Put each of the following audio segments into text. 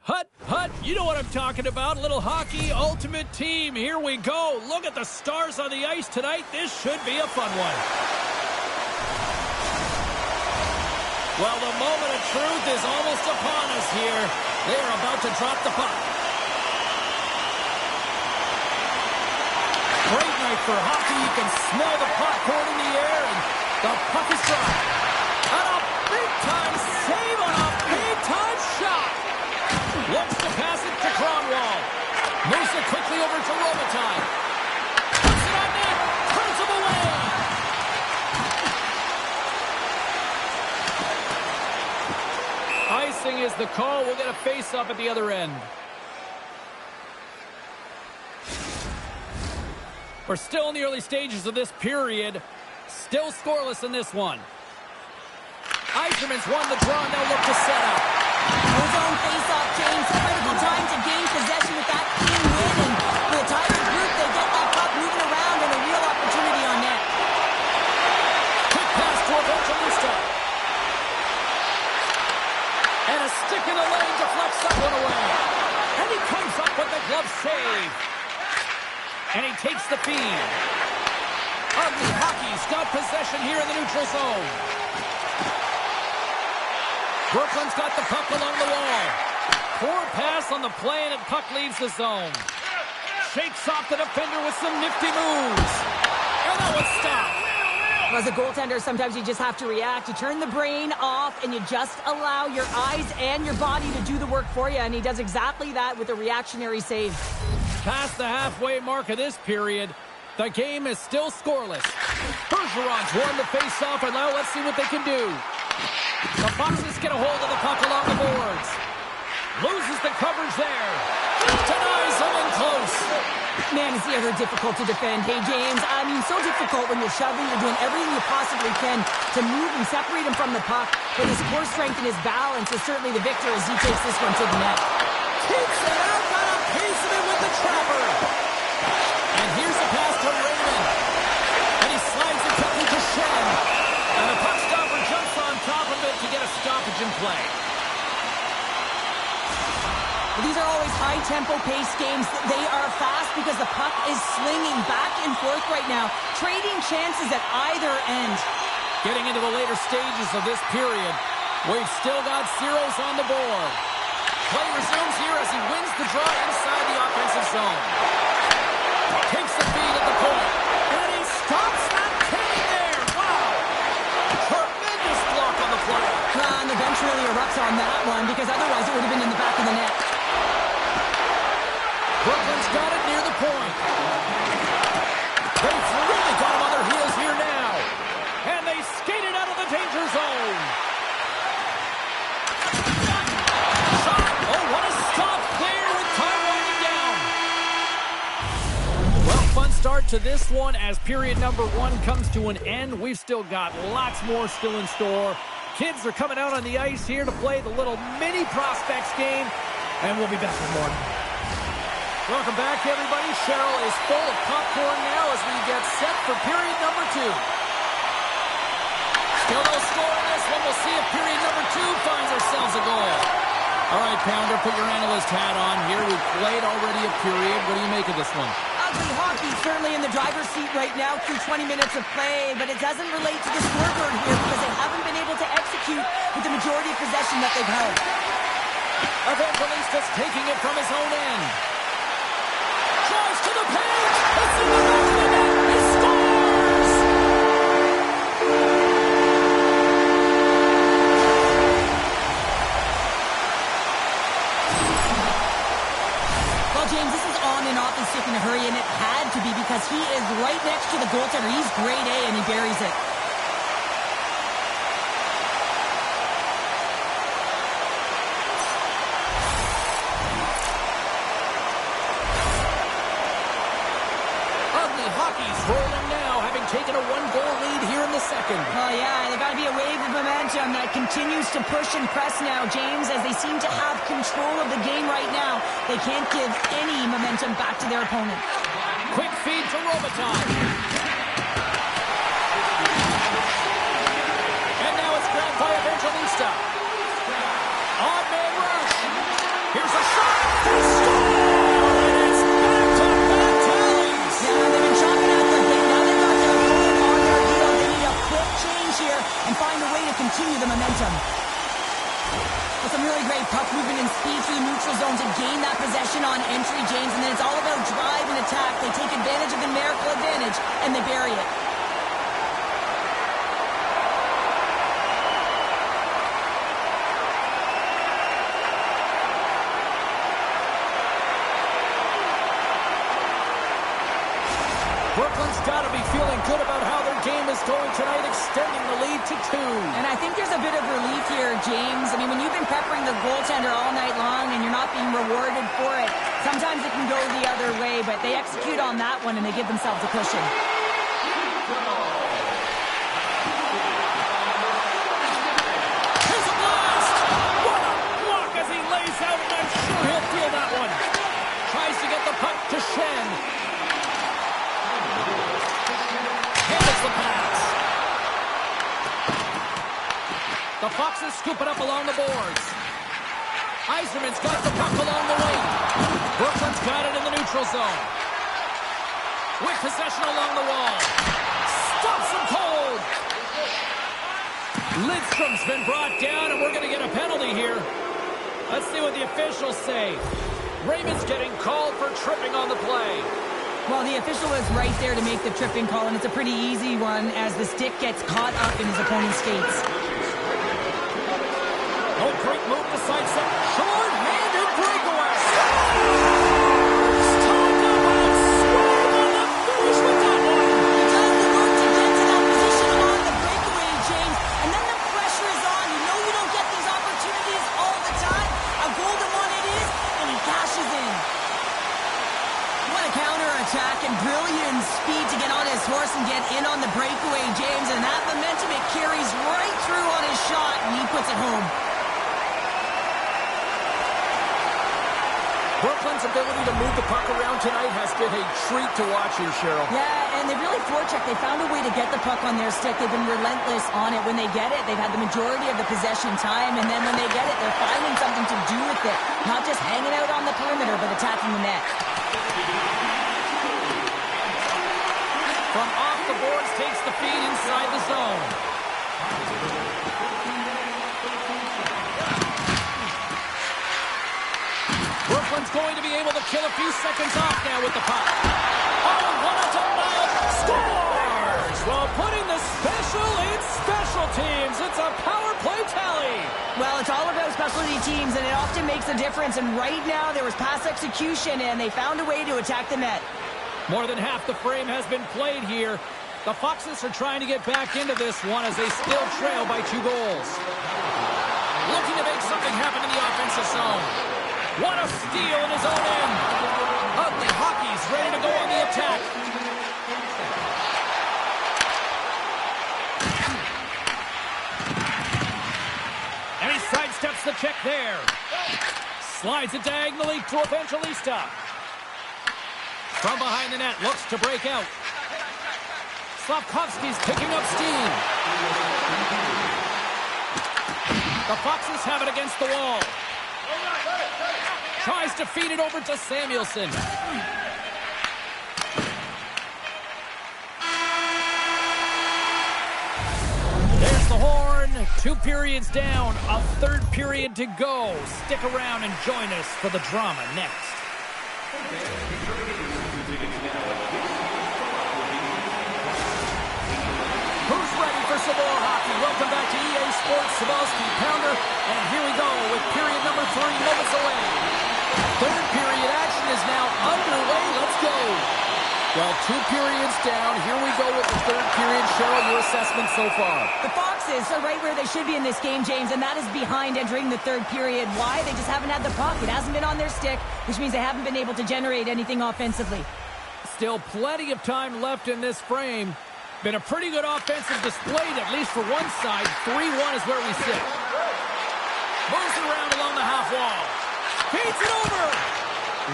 Hut, hut, you know what I'm talking about. A little hockey ultimate team. Here we go. Look at the stars on the ice tonight. This should be a fun one. Well, the moment of truth is almost upon us here. They are about to drop the puck. Great night for hockey. You can smell the popcorn in the air, and the puck is dropped. And a big-time save on a big-time shot. Looks to pass it to Cronwall. Moves it quickly over to Robitaille. Puts it on net. Turns him away. Icing is the call. We'll get a face-up at the other end. We're still in the early stages of this period. Still scoreless in this one. Eiserman's won the draw. Now look to set up. His own face-off, James. Critical time to gain possession with that clean win. And for the Tigers group, they get that puck moving around and a real opportunity on net. Quick pass to Evangelista. And a stick in the lane deflects that one away. And he comes up with the glove save. And he takes the feed. Ugly Hockey's got possession here in the neutral zone. Brooklyn's got the puck along the wall. Poor pass on the play, and the puck leaves the zone. Shakes off the defender with some nifty moves. And that was stopped. As a goaltender, sometimes you just have to react. You turn the brain off, and you just allow your eyes and your body to do the work for you. And he does exactly that with a reactionary save. Past the halfway mark of this period, the game is still scoreless. Bergeron's won the face-off, and now let's see what they can do. The Foxes get a hold of the puck along the boards. Loses the coverage there. Denies them in close. Man, is he ever difficult to defend. Hey, James, I mean, so difficult when you're shoving. You're doing everything you possibly can to move and separate him from the puck. But his core strength and his balance is certainly the victor as he takes this one to the net. Keeps it out, got a piece of it with the trapper. And here's a pass to Raymond. And he slides it quickly to Shen. And the puck stopper jumps on top of it to get a stoppage in play. These are always high-tempo pace games. They are fast because the puck is slinging back and forth right now, trading chances at either end. Getting into the later stages of this period, we've still got zeros on the board. Play resumes here as he wins the draw inside the offensive zone. Takes the feed at the point. And he stops that kick there. Wow. Tremendous block on the play. And the bench really erupts on that one because otherwise it would have been in the back of the net. Brooklyn's got it near the point. They've really got him on their heels here now. And they skated out of the danger zone. Shot. Oh, what a stop there with time winding down. Well, fun start to this one as period number 1 comes to an end. We've still got lots more still in store. Kids are coming out on the ice here to play the little mini prospects game. And we'll be back with more. Welcome back, everybody. Cheryl is full of popcorn now as we get set for period number 2. Still no score in this one. We'll see if period number 2 finds ourselves a goal. All right, Pounder, put your analyst hat on here. We've played already a period. What do you make of this one? Ugly Hockey certainly in the driver's seat right now through 20 minutes of play, but it doesn't relate to the scoreboard here because they haven't been able to execute with the majority of possession that they've held. Evangelista's taking it from his own end. Drives to the paint. It's in the back of the net. He scores! Well, James, this is on and off and stick in a hurry, and it had to be because he is right next to the goaltender. He's grade A, and he buries it. Hockey's rolling now, having taken a 1-goal lead here in the second. Oh, yeah, there's got to be a wave of momentum that continues to push and press now, James, as they seem to have control of the game right now. They can't give any momentum back to their opponent. Quick feed to Robitaille. And now it's grabbed by Evangelista. On man rush. Here's a zone to gain that possession on entry, James, and then it's all about drive and attack. They take advantage of the numerical advantage, and they bury it. Brooklyn's got to be feeling good about how their game is going tonight, extending the lead to 2. And I think there's a bit of relief here, James. I mean, when you've been peppering the goaltender all night long and you're not being rewarded for it, sometimes it can go the other way, but they execute on that one and they give themselves a cushion. Here's a blast! What a block as he lays out, and I'm sure he'll feel that one. Tries to get the puck to Shen. Handles the pass. The Foxes scoop it up along the boards. Yzerman's got the puck along the wing. Brooklyn's got it in the neutral zone. With possession along the wall. Stops him cold. Lidstrom's been brought down, and we're going to get a penalty here. Let's see what the officials say. Raymond's getting called for tripping on the play. Well, the official was right there to make the tripping call, and it's a pretty easy one as the stick gets caught up in his opponent's skates. Oh, great move to sidestep. Short-handed breakaway. Stopped up on a swerve on the finish with that one. He does the work to get to that position on the breakaway, James, and then the pressure is on. You know you don't get these opportunities all the time. A golden one it is, and he cashes in. What a counter-attack and brilliant speed to get on his horse and get in on the breakaway, James, and that momentum it carries right through on his shot, and he puts it home. Brooklyn's ability to move the puck around tonight has been a treat to watch here, Cheryl. Yeah, and they really forechecked. They found a way to get the puck on their stick. They've been relentless on it. When they get it, they've had the majority of the possession time, and then when they get it, they're finding something to do with it. Not just hanging out on the perimeter, but attacking the net. From off the boards, takes the feed inside the zone. Brooklyn's going to be able to kill a few seconds off now with the puck. Oh, what a denial! Scores! Well, putting the special in special teams. It's a power play tally. Well, it's all about specialty teams, and it often makes a difference. And right now, there was pass execution, and they found a way to attack the net. More than half the frame has been played here. The Foxes are trying to get back into this one as they still trail by 2 goals. Looking to make something happen in the offensive zone. What a steal in his own end. Ugly Hockey's ready to go on the attack. And he sidesteps the check there. Slides it diagonally to Evangelista. From behind the net, looks to break out. Slavkovsky's picking up steam. The Foxes have it against the wall. Tries to feed it over to Samuelson. There's the horn. 2 periods down. A 3rd period to go. Stick around and join us for the drama next. Who's ready for some more hockey? Welcome back to EA Sports. Sabalski, Pounder, and here we go with period number 3 moments away. 3rd period action is now underway. Let's go. Well, 2 periods down. Here we go with the 3rd period. Cheryl, your assessment so far? The Foxes are right where they should be in this game, James, and that is behind entering the 3rd period. Why? They just haven't had the puck. It hasn't been on their stick, which means they haven't been able to generate anything offensively. Still plenty of time left in this frame. Been a pretty good offensive display, at least for one side. 3-1 is where we sit. Moves it around along the half wall. Feeds it over.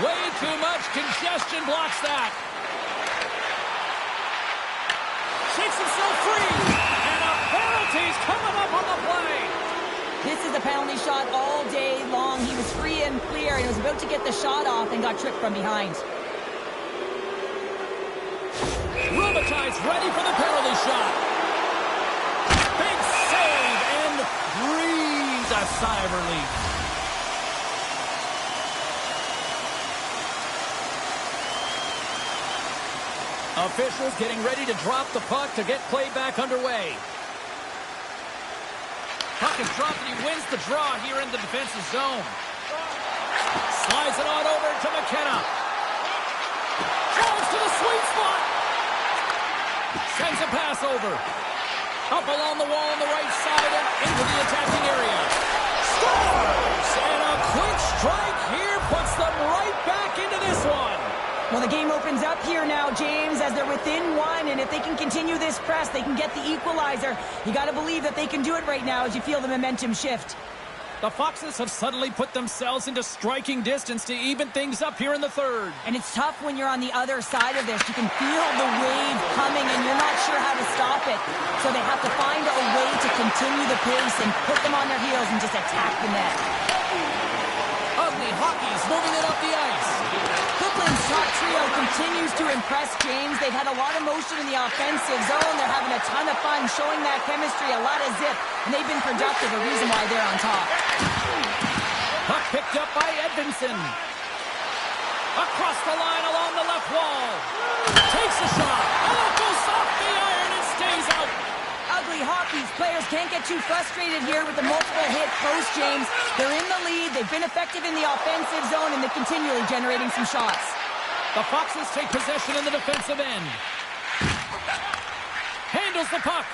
Way too much congestion blocks that. Shakes himself free. And a penalty's coming up on the play. This is the penalty shot all day long. He was free and clear, and he was about to get the shot off and got tripped from behind. Rubati's ready for the penalty shot. Big save and breathes a sigh of relief. Officials getting ready to drop the puck to get play back underway. Puck is dropped and he wins the draw here in the defensive zone. Slides it on over to McKenna. Goes to the sweet spot. Sends a pass over. Up along the wall on the right side and into the attacking area. Scores! And a quick strike here puts them right back into this one. Well, the game opens up here now, James, as they're within one, and if they can continue this press, they can get the equalizer. You got to believe that they can do it right now as you feel the momentum shift. The Foxes have suddenly put themselves into striking distance to even things up here in the third. And it's tough when you're on the other side of this. You can feel the wave coming, and you're not sure how to stop it. So they have to find a way to continue the pace and put them on their heels and just attack the net. Ugly Hockey's moving it up the ice. Brooklyn's top trio continues to impress, James. They've had a lot of motion in the offensive zone. They're having a ton of fun, showing that chemistry, a lot of zip, and they've been productive, a reason why they're on top. Puck picked up by Edvinsson. Across the line along the left wall. Takes a shot. Oh, it goes off the iron and stays out. Ugly Hockey's players can't get too frustrated here with the multiple hit post, James. They're in the lead. They've been effective in the offensive zone, and they're continually generating some shots. The Foxes take possession in the defensive end. Handles the puck.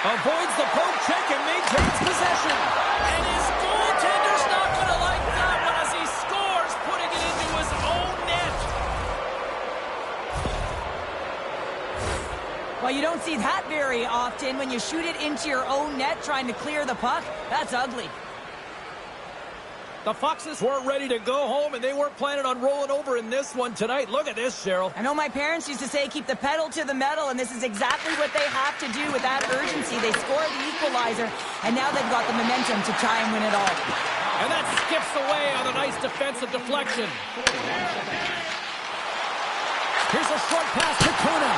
Avoids the poke check and maintains possession. And his goaltender's not going to like that one as he scores, putting it into his own net. Well, you don't see that very often when you shoot it into your own net trying to clear the puck. That's ugly. The Foxes weren't ready to go home, and they weren't planning on rolling over in this one tonight. Look at this, Cheryl. I know my parents used to say keep the pedal to the metal, and this is exactly what they have to do with that urgency. They score the equalizer, and now they've got the momentum to try and win it all. And that skips away on a nice defensive deflection. Here's a short pass to Kuna.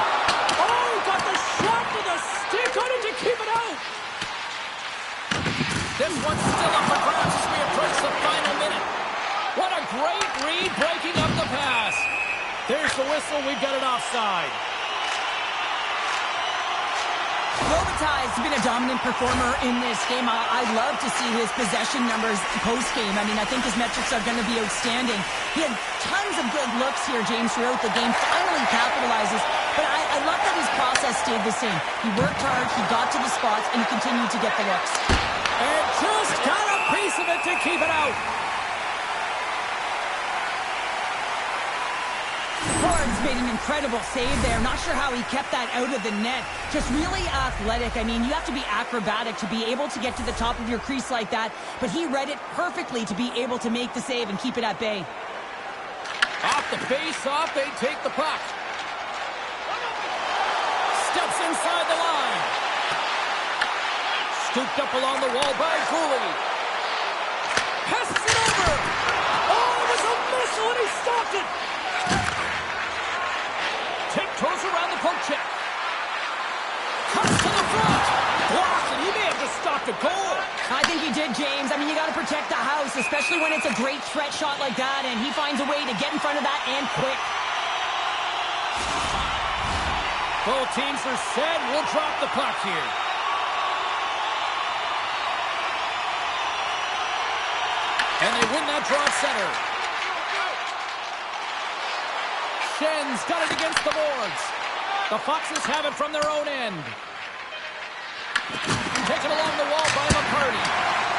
Oh, got the shot to the stick on it to keep it out. This one's still up for grabs as we approach the final minute. What a great read breaking up the pass. There's the whistle. We've got it offside. Robitaille's been a dominant performer in this game. I love to see his possession numbers post-game. I mean, I think his metrics are going to be outstanding. He had tons of good looks here, James, throughout the game. Finally capitalizes. But I love that his process stayed the same. He worked hard, he got to the spots, and he continued to get the looks. And just got a piece of it to keep it out. Ford's made an incredible save there. Not sure how he kept that out of the net. Just really athletic. I mean, you have to be acrobatic to be able to get to the top of your crease like that. But he read it perfectly to be able to make the save and keep it at bay. Off the face-off, they take the puck. Steps inside the line. Scooped up along the wall by Cooley. Passes it over. Oh, it was a missile and he stopped it. Tiptoes around the poke check. Comes to the front. Blocked, and he may have just stopped a goal. I think he did, James. I mean, you got to protect the house, especially when it's a great threat shot like that, and he finds a way to get in front of that and quick. Both teams are set. We'll drop the puck here. And they win that draw at center. Shen's got it against the boards. The Foxes have it from their own end. Taken along the wall by McCarty.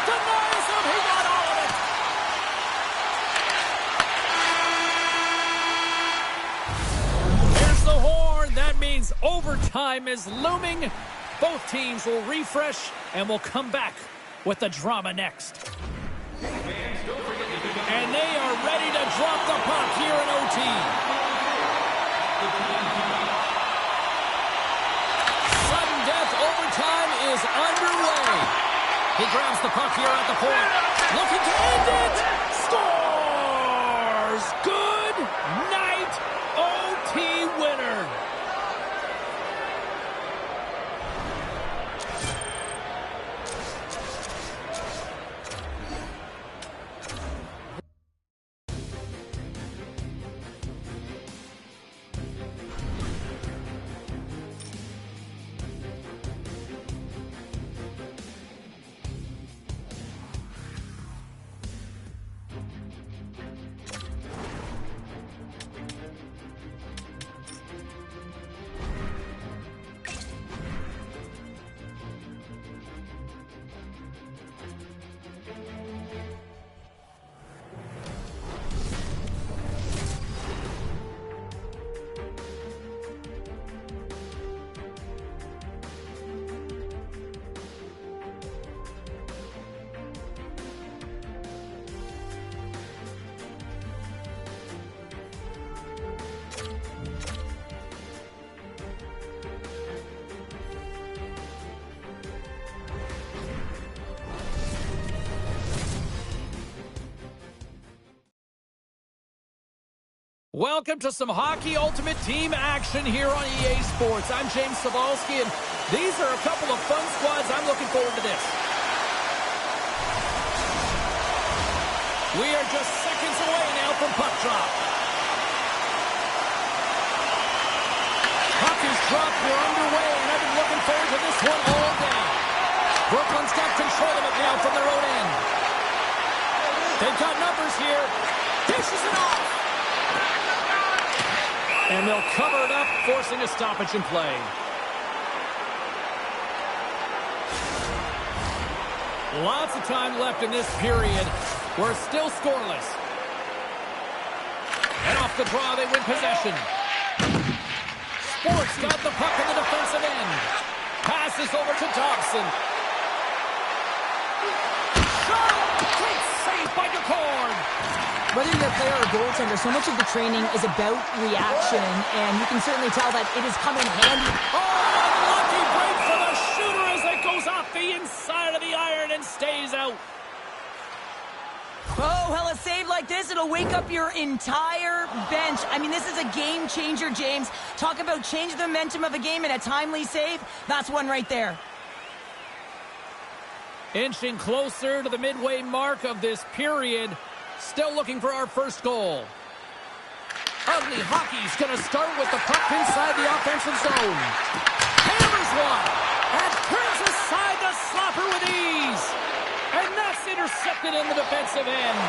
Denies him. He got all of it. Here's the horn. That means overtime is looming. Both teams will refresh, and we'll come back with the drama next. And they are ready to drop the puck here in OT. Sudden death overtime is underway. He grabs the puck here at the point. Looking to end it. Scores! Good night, OT winner. Welcome to some Hockey Ultimate Team action here on EA Sports. I'm James Cybulski, and these are a couple of fun squads. I'm looking forward to this. We are just seconds away now from puck drop. Puck is dropped. We're underway, and I've been looking forward to this one all day. Brooklyn's got control of it now from their own end. They've got numbers here. Dishes it off. And they'll cover it up, forcing a stoppage in play. Lots of time left in this period. We're still scoreless. And off the draw, they win possession. Sports got the puck in the defensive end. Passes over to Dobson. Shot! Great save by DeCord. Whether you're a player or goaltender, so much of the training is about reaction, and you can certainly tell that it has come in handy. Oh, lucky break for the shooter as it goes off the inside of the iron and stays out. Oh, well, a save like this, it'll wake up your entire bench. I mean, this is a game changer, James. Talk about change the momentum of a game and a timely save. That's one right there. Inching closer to the midway mark of this period. Still looking for our first goal. Ugly Hockey's going to start with the puck inside the offensive zone. Hammers one. And turns aside the slapper with ease. And that's intercepted in the defensive end.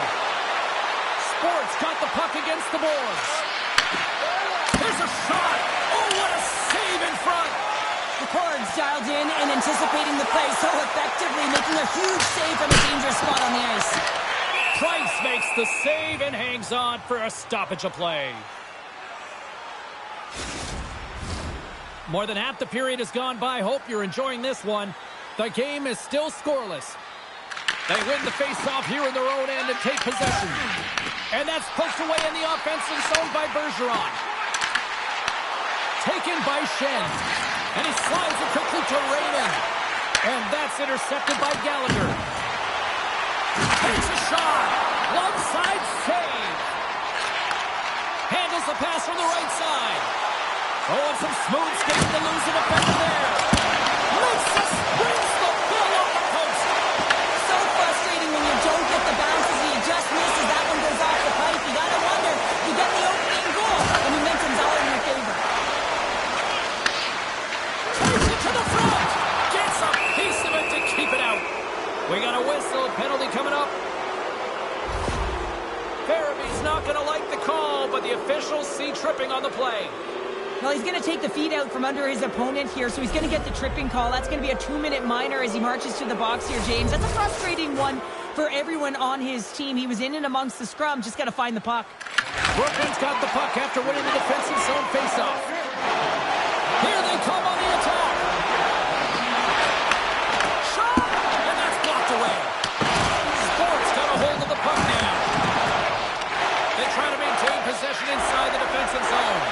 Sports got the puck against the boards. There's a shot. Oh, what a save in front. The Cords dialed in and anticipating the play so effectively, making a huge save from a dangerous spot on the ice. Price makes the save and hangs on for a stoppage of play. More than half the period has gone by. Hope you're enjoying this one. The game is still scoreless. They win the face-off here in their own end and take possession. And that's poked away in the offensive zone by Bergeron. Taken by Shen. And he slides it quickly to Raymond. And that's intercepted by Gallagher. Takes a shot. One side save. Handles the pass from the right side. Oh, and some smooth skating to lose the defender there. Makes the springs the ball off the post. So frustrating when you don't get the bounces and you just misses. That one goes off the pipe. You gotta wonder, you get the opening goal. The momentum's all in your favor. Takes it to the front. Gets a piece of it to keep it out. We got a whistle, penalty coming up. Farabee's not going to like the call, but the officials see tripping on the play. Well, he's going to take the feet out from under his opponent here, so he's going to get the tripping call. That's going to be a 2-minute minor as he marches to the box here, James. That's a frustrating one for everyone on his team. He was in and amongst the scrum, just got to find the puck. Brooklyn's got the puck after winning the defensive zone faceoff. Here they come on the attack. Possession inside the defensive zone.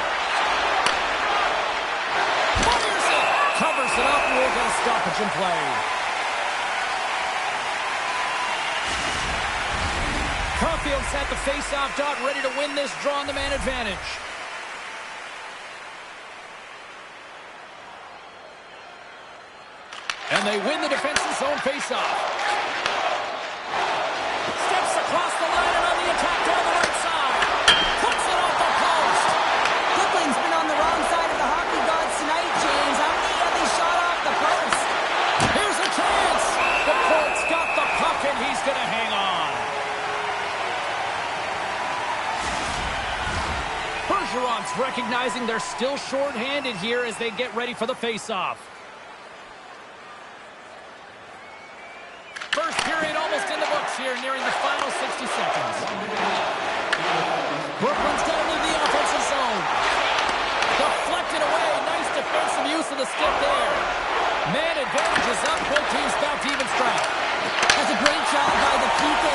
Fires it. Covers it up and we'll get a stoppage in play. Caulfield's at the face-off dot, ready to win this draw on the man advantage. And they win the defensive zone face-off. Steps across the line and on the attack down the right side. Brooklyn's been on the wrong side of the hockey gods tonight, James. How many have they shot off the post? Here's a chance. The Colts got the puck and he's going to hang on. Bergeron's recognizing they're still short-handed here as they get ready for the face-off. First period almost in the books here, nearing the final 60 seconds. Brooklyn's got to leave the offensive zone. Deflected away. Nice defensive use of the stick there. Man advantage is up. Both teams back to even strength. That's a great job by the PK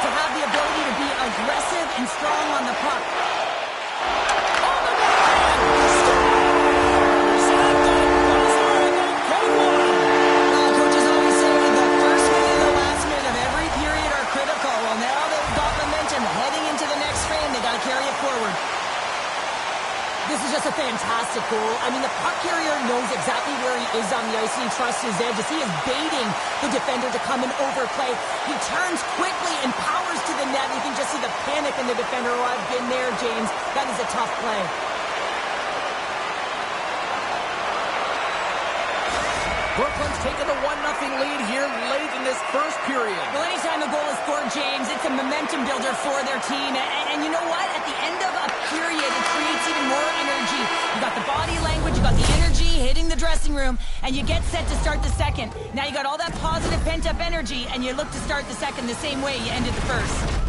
to have the ability to be aggressive and strong on the puck. On the man! Scores! At the buzzer, and they go one! Well, coaches always say the first minute and the last minute of every period are critical. Well, now they've got momentum heading into the next frame. They got to carry it forward. is just a fantastic goal. I mean, the puck carrier knows exactly where he is on the ice, and he trusts his edges. He is baiting the defender to come and overplay. He turns quickly and powers to the net. You can just see the panic in the defender. Oh, I've been there, James. That is a tough play. Brooklyn's taking the 1-0 lead here late in this first period. Well, anytime a goal is scored, James, it's a momentum builder for their team. And you know what? At the end of a period, it creates even more energy. You got the body language, you got the energy hitting the dressing room, and you get set to start the second. Now you got all that positive pent-up energy, and you look to start the second the same way you ended the first.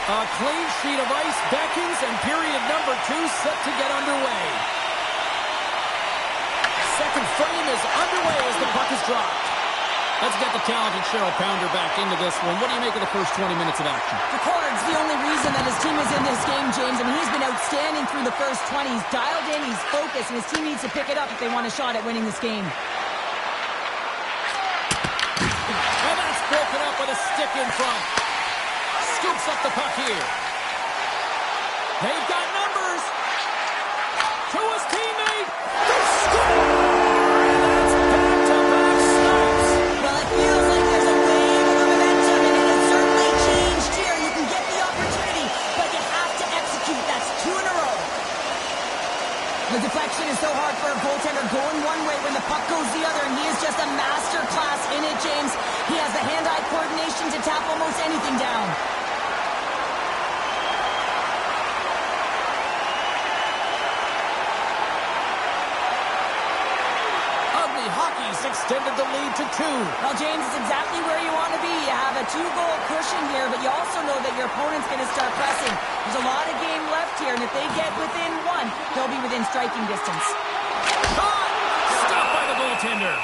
A clean sheet of ice beckons, and period number 2 set to get underway. Second frame is underway as the puck is dropped. Let's get the talented Cheryl Pounder back into this one. What do you make of the first 20 minutes of action? Picard's the only reason that his team is in this game, James. I mean, he's been outstanding through the first 20. He's dialed in, he's focused, and his team needs to pick it up if they want a shot at winning this game. And that's broken up with a stick in front. Scoops up the puck here. They've got numbers. To his teammate. They score! And that's back-to-back snipes. Well, it feels like there's a wave of momentum, and it has certainly changed here. You can get the opportunity, but you have to execute. That's 2 in a row. The deflection is so hard for a goaltender going one way when the puck goes the other, and he is just a master class in it, James. He has the hand-eye coordination to tap almost anything down. Hockey's extended the lead to 2. Well, James, it's exactly where you want to be. You have a 2-goal cushion here, but you also know that your opponent's going to start pressing. There's a lot of game left here, and if they get within 1, they'll be within striking distance. Shot! Stopped by the goaltender.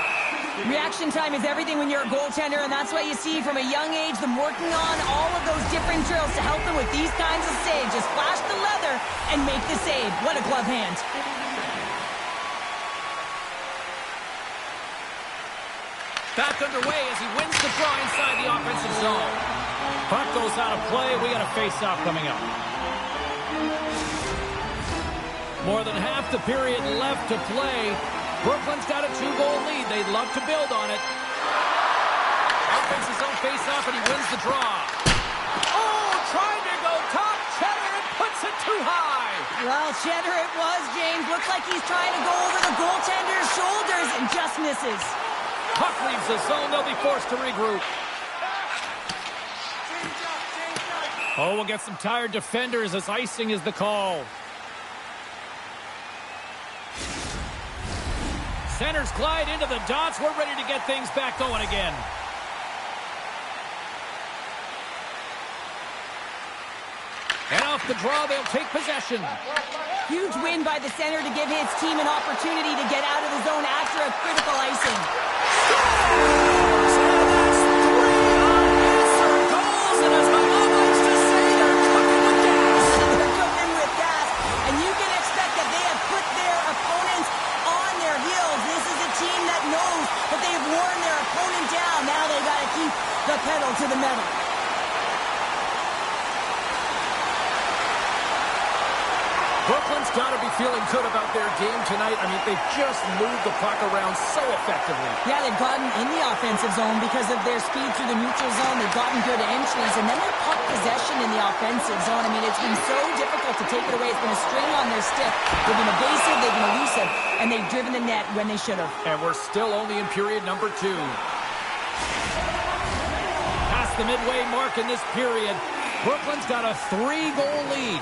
Reaction time is everything when you're a goaltender, and that's why you see from a young age them working on all of those different drills to help them with these kinds of saves. Just flash the leather and make the save. What a glove hand. Back underway as he wins the draw inside the offensive zone. Puck goes out of play. We got a face-off coming up. More than half the period left to play. Brooklyn's got a 2-goal lead. They'd love to build on it. Offensive zone face-off, and he wins the draw. Oh, trying to go top. Cheddar and puts it too high. Well, Cheddar it was, James. Looks like he's trying to go over the goaltender's shoulders and just misses. Puck leaves the zone. They'll be forced to regroup. Oh, we'll get some tired defenders as icing is the call. Centers glide into the dots. We're ready to get things back going again. And off the draw, they'll take possession. Huge win by the center to give his team an opportunity to get out of the zone after a critical icing. Scores! And that's 3 unanswered goals. And as my mom likes to say, they're cooking with gas. They're cooking with gas. And you can expect that they have put their opponents on their heels. This is a team that knows that they've worn their opponent down. Now they got to keep the pedal to the metal. Brooklyn's got to be feeling good about their game tonight. I mean, they've just moved the puck around so effectively. Yeah, they've gotten in the offensive zone because of their speed through the neutral zone. They've gotten good entries, and then their puck possession in the offensive zone. I mean, it's been so difficult to take it away. It's been a string on their stick. They've been evasive, they've been elusive, and they've driven the net when they should have. And we're still only in period number 2. Past the midway mark in this period, Brooklyn's got a 3-goal lead.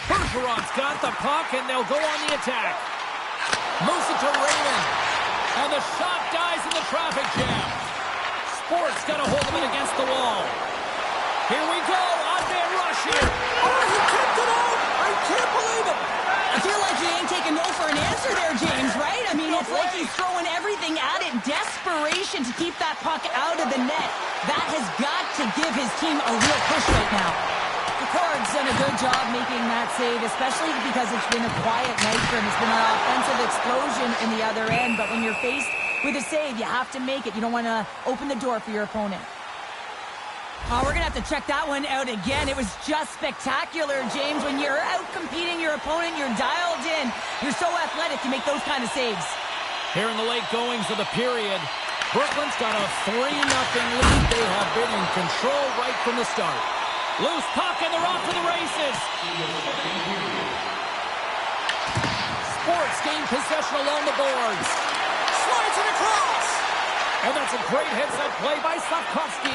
First Bergeron's got the puck, and they'll go on the attack. Moves it to Raymond. And the shot dies in the traffic jam. Sport's got a hold of it against the wall. Here we go. On-man rush here. Oh, he kicked it out. I can't believe it. I feel like he ain't taking no for an answer there, James, right? I mean, it's like he's throwing everything at it. Desperation to keep that puck out of the net. That has got to give his team a real push right now. Picard's done a good job making that save, especially because it's been a quiet night for him. It's been an offensive explosion in the other end, but when you're faced with a save, you have to make it. You don't want to open the door for your opponent. Oh, we're going to have to check that one out again. It was just spectacular, James. When you're out competing your opponent, you're dialed in. You're so athletic, you make those kind of saves. Here in the late goings of the period, Brooklyn's got a 3-0 lead. They have been in control right from the start. Loose puck, and they're off to the races. Sports gain possession along the boards. Slides it across. And that's a great heads-up play by Slavkovsky.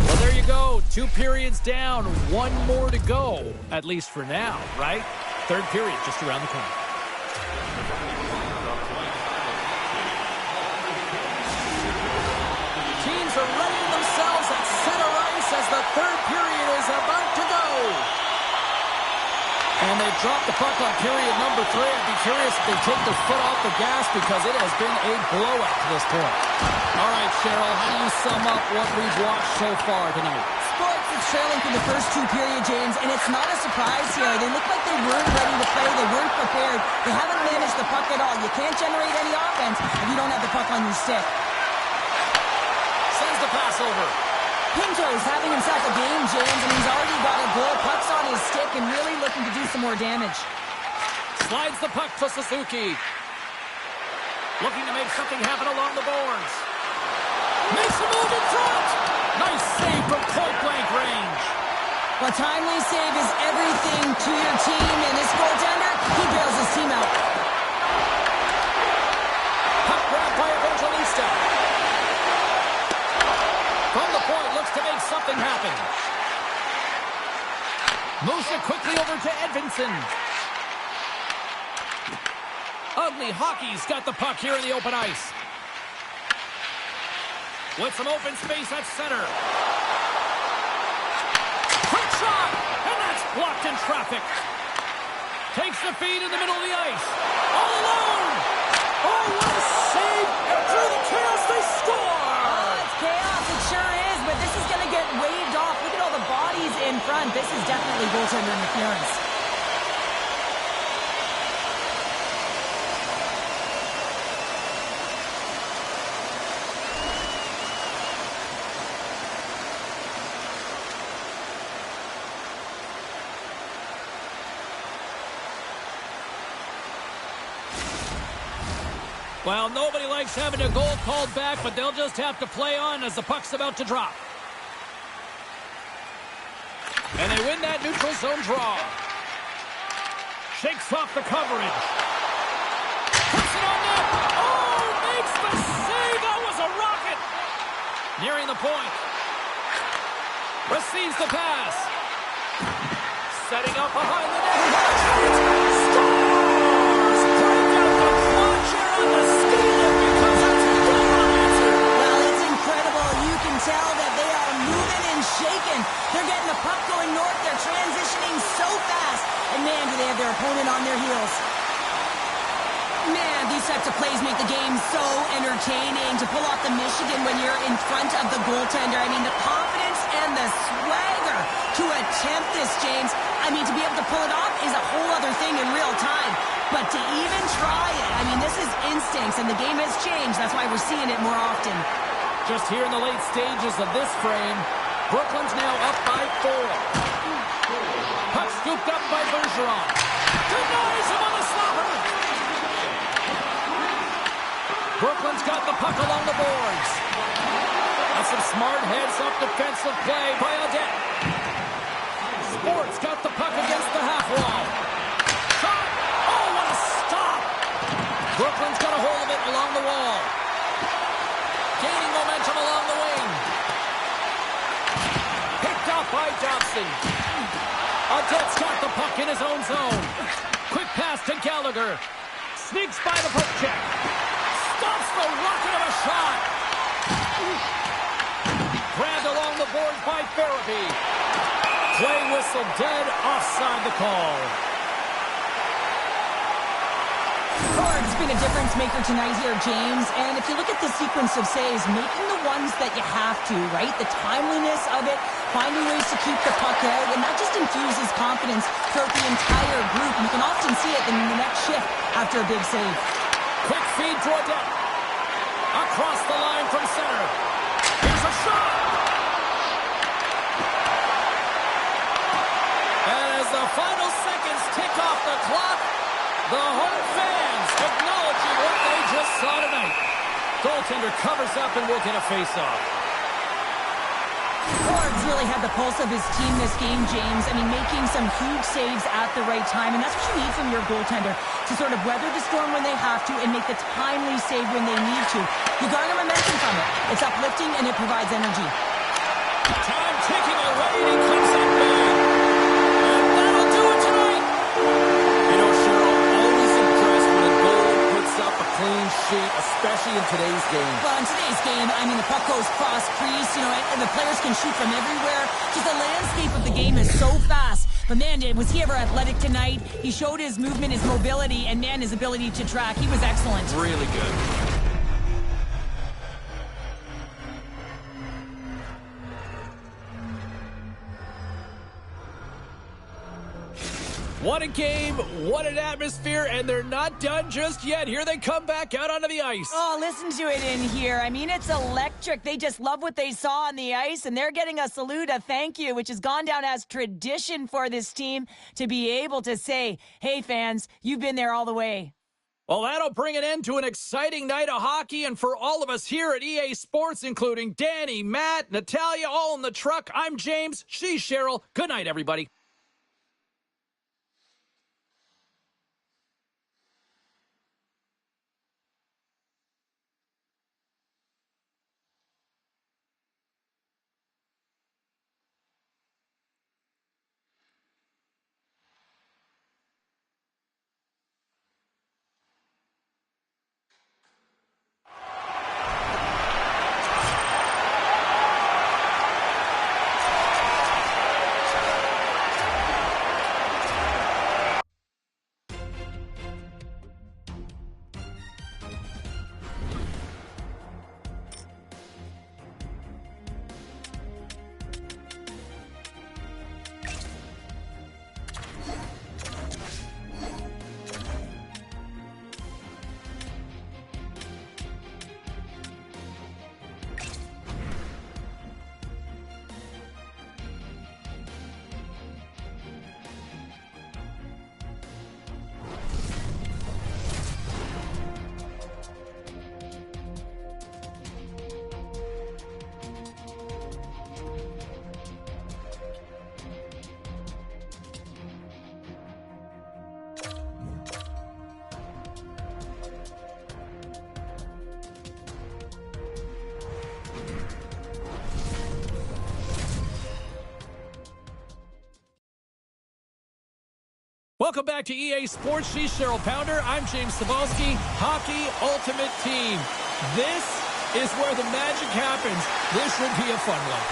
Well, there you go. 2 periods down. 1 more to go, at least for now, right? Third period just around the corner. Teams are readying themselves at center ice as the third period is about to go. And they dropped the puck on period number 3. I'd be curious if they take their foot off the gas because it has been a blowout to this point. All right, Cheryl, how do you sum up what we've watched so far tonight? Sports is trailing through the first 2 periods, James, and it's not a surprise here. They look like they weren't ready to play. They weren't prepared. They haven't managed the puck at all. You can't generate any offense if you don't have the puck on your stick. Sends the pass over. Pinto's having himself a game, James, and he's already got a goal. Puck's on his stick and really looking to do some more damage. Slides the puck to Suzuki. Looking to make something happen along the boards. Makes a move in front. Nice save from point-blank range. A timely save is everything to your team, and this goaltender, he bails his team out. Puck grabbed by Evangelista. From the point, looks to make something happen. Moves it quickly over to Edvinsson. Ugly Hockey's got the puck here in the open ice. With some open space at center. Quick shot! And that's blocked in traffic. Takes the feed in the middle of the ice. All alone! Oh, what a save! And through the chaos, they score! It's chaos, it sure is, but this is going to get waved off. Look at all the bodies in front. This is definitely goaltender interference. Well, nobody likes having a goal called back, but they'll just have to play on as the puck's about to drop. And they win that neutral zone draw. Shakes off the coverage. Puts it on net. Oh, makes the save. That was a rocket. Nearing the point. Receives the pass. Setting up behind the net. Scores! Break out the clutch here on the steal because that's a good answer. Well, it's incredible. You can tell that they are moving and shaking. They're getting the puck going north. They're transitioning so fast. And man, do they have their opponent on their heels. Man, these types of plays make the game so entertaining. To pull off the Michigan when you're in front of the goaltender. I mean, the confidence and the swagger to attempt this, James. I mean, to be able to pull it off is a whole other thing in real time. But to even try it, I mean, this is instincts, and the game has changed. That's why we're seeing it more often. Just here in the late stages of this frame, Brooklyn's now up by 4. Puck scooped up by Bergeron. Denies him on the slapper. Brooklyn's got the puck along the boards. That's some smart heads-up defensive play by Odette. Sports got the puck against the half wall. Shot! Oh, what a stop! Brooklyn's got a hold of it along the wall. Gaining momentum along the wing. off by Dobson. Audette's got the puck in his own zone. Quick pass to Gallagher. Sneaks by the poke check. Stops the rocket of a shot. Grabbed along the boards by Farabee. Play whistle dead, offside the call. Ford's been a difference maker tonight here, James. And if you look at the sequence of saves, making the ones that you have to, right? The timeliness of it, finding ways to keep the puck out, and that just infuses confidence throughout the entire group. And you can often see it in the next shift after a big save. Quick feed to Audette. Across the line from center. Here's a shot! And as the final seconds tick off the clock, the home fans acknowledging what they just saw tonight. Goaltender covers up and will get a face-off. Ford's really had the pulse of his team this game, James. I mean, making some huge saves at the right time, and that's what you need from your goaltender, to sort of weather the storm when they have to and make the timely save when they need to. You garner momentum from it. It's uplifting and it provides energy. Time ticking away, and he comes up big. And that'll do it tonight. You know, Cheryl, always impressed when a goalie puts up a clean sheet, especially in today's game. Well, in today's game, I mean, the puck goes cross-crease, you know, and the players can shoot from everywhere. Just the landscape of the game is so fast. But, man, was he ever athletic tonight? He showed his movement, his mobility, and, man, his ability to track. He was excellent. Really good. What a game, what an atmosphere, and they're not done just yet. Here they come back out onto the ice. Oh, listen to it in here. I mean, it's electric. They just love what they saw on the ice, and they're getting a salute, a thank you, which has gone down as tradition for this team to be able to say, hey, fans, you've been there all the way. Well, that'll bring an end to an exciting night of hockey, and for all of us here at EA Sports, including Danny, Matt, Natalia, all in the truck, I'm James, she's Cheryl. Good night, everybody. Welcome back to EA Sports. She's Cheryl Pounder. I'm James Cebulski. Hockey Ultimate Team. This is where the magic happens. This should be a fun one.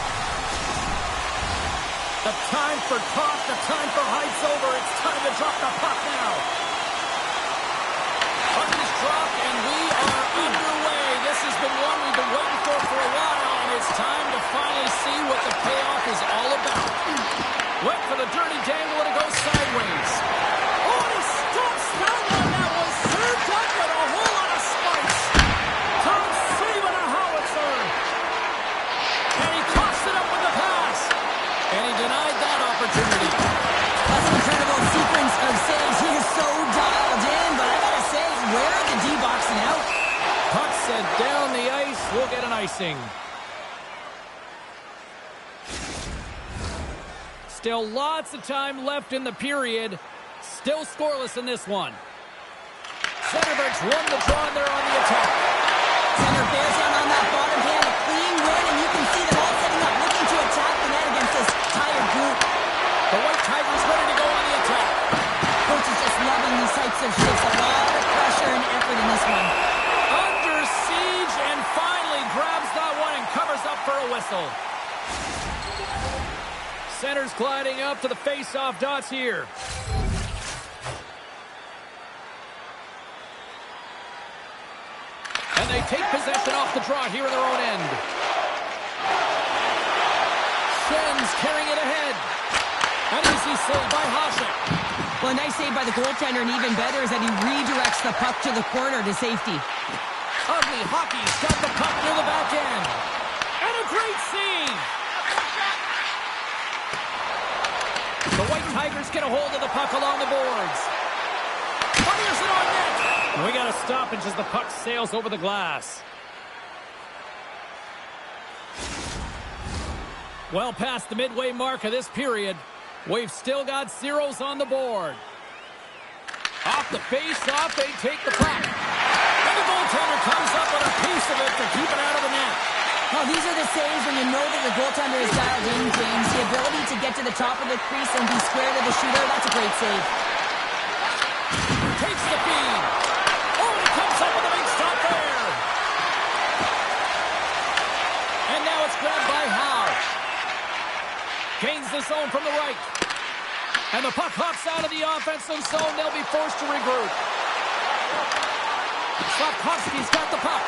The time for talk, the time for heights over. It's time to drop the puck now. Puck is dropped, and we are underway. This has been one we've been waiting for a while, and it's time to finally see what the payoff is all about. Went for the dirty dangle, and it goes sideways. Oh, and he stops that one. That was served up with a whole lot of spice. Tom saving a howitzer. And he coughs it up with the pass. And he denied that opportunity. That's an incredible sequence of saves. He is so dialed in, but I gotta say, where are the D-boxing out? Puck sent down the ice. We'll get an icing. Still lots of time left in the period. Still scoreless in this one. Centerbridge won the draw, and they're on the attack. Center bears down on that bottom hand, a clean win, and you can see them all setting up, looking to attack the net against this tight Center's gliding up to the face-off dots here. And they take possession off the draw here in their own end. Schen's carrying it ahead. An easy save by Hasek. Well, a nice save by the goaltender, and even better is that he redirects the puck to the corner to safety. Ugly Hockey's got the puck near the back end. And a great save. The White Tigers get a hold of the puck along the boards. Fires it on net. We got a stoppage as the puck sails over the glass. Well past the midway mark of this period, we've still got zeros on the board. Off the face-off, they take the puck. And the goaltender comes up with a piece of it to keep it out of the net. Well, these are the saves when you know that the goaltender is dialed in, James. The ability to get to the top of the crease and be square to the shooter, that's a great save. Takes the feed. Oh, he comes up with a big stop there. And now it's grabbed by Howe. Gains the zone from the right. And the puck hops out of the offensive zone. They'll be forced to regroup. Slavkovsky's got the puck.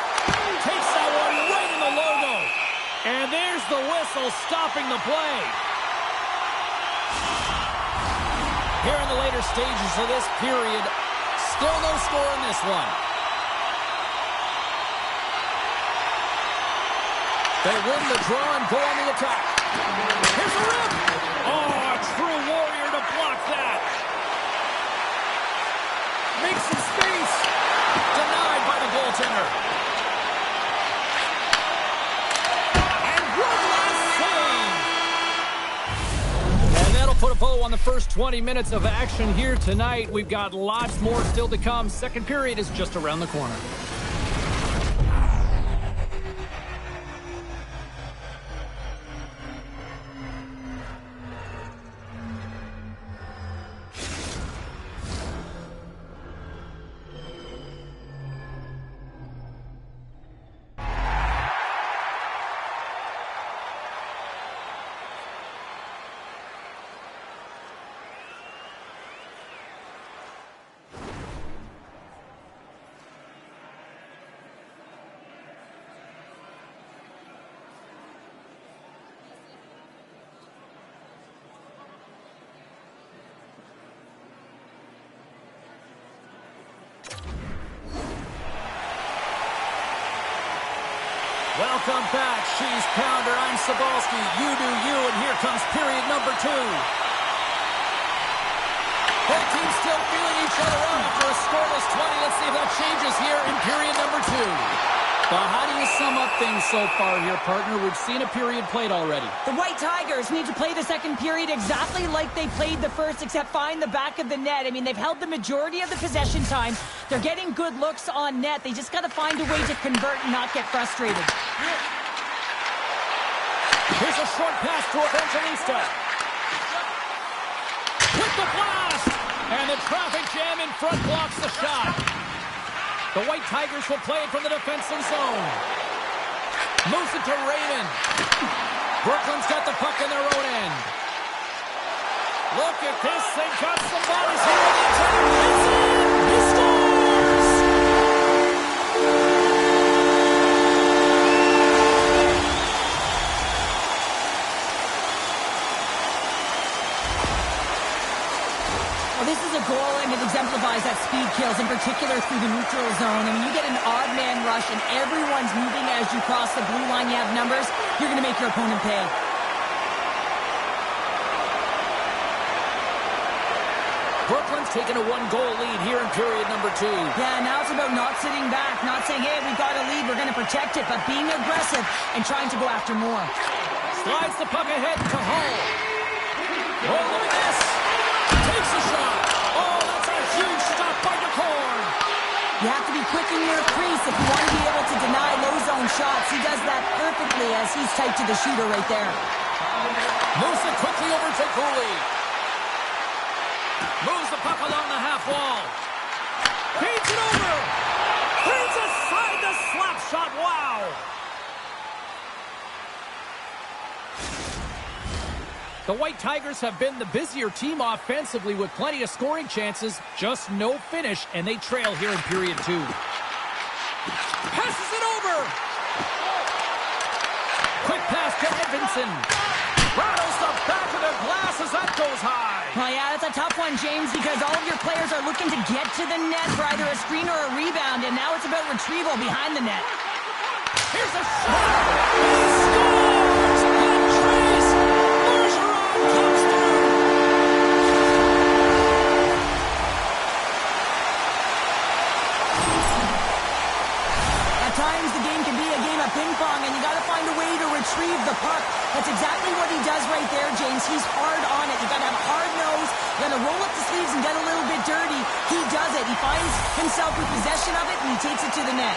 Takes that one right in the logo. And there's the whistle stopping the play. Here in the later stages of this period, still no score in this one. They win the draw and go on the attack. Here's a rip. Oh, a true warrior to block that. Makes some space. Denied by the goaltender. And one last save. And that'll put a bow on the first 20 minutes of action here tonight. We've got lots more still to come. Second period is just around the corner. Welcome back. She's Pounder. I'm Cybulski. You do you, and here comes period number 2. Both teams still feeling each other out after a scoreless 20. Let's see if that changes here in period number 2. Well, how do you sum up things so far here, partner? We've seen a period played already. The White Tigers need to play the second period exactly like they played the first, except find the back of the net. I mean, they've held the majority of the possession time. They're getting good looks on net. They just got to find a way to convert and not get frustrated. Here's a short pass to Evangelista. With the blast! And the traffic jam in front blocks the shot. The White Tigers will play it from the defensive zone. Moves it to Raymond. Brooklyn's got the puck in their own end. Look at this. They've got some bodies here on the attack. It's in! He scores! Well, this is a goal, and it exemplifies that speed kills, in particular through the neutral zone. I mean, you get an odd man rush, and everyone's moving as you cross the blue line. You have numbers. You're going to make your opponent pay. Brooklyn's taken a 1-goal lead here in period number 2. Yeah, now it's about not sitting back, not saying, hey, we've got a lead, we're going to protect it, but being aggressive and trying to go after more. Slides the puck ahead to Hull. Oh, look at this. Takes a shot. Oh, that's a huge stop by DeCorn. You have to be quick in your crease if you want to be able to deny low zone shots. He does that perfectly as he's tight to the shooter right there. Moves it quickly over to Cooley. Moves the puck along the half wall. Feeds it over. Feeds aside the slap shot. Wow. The White Tigers have been the busier team offensively with plenty of scoring chances, just no finish, and they trail here in period 2. Passes it over! Quick pass to Edvinsson. Rattles the back of the glass as that goes high. Well, yeah, that's a tough one, James, because all of your players are looking to get to the net for either a screen or a rebound, and now it's about retrieval behind the net. Here's a shot! He scores! And Trace Bergeron comes through! At times, the game can be a game of ping-pong, and you got to find a way to retrieve the puck. That's exactly what he does right there, James. He's hard on it. You got to have a hard nose. You got to roll up the sleeves and get a little bit dirty. He does it. He finds himself with possession of it, and he takes it to the net.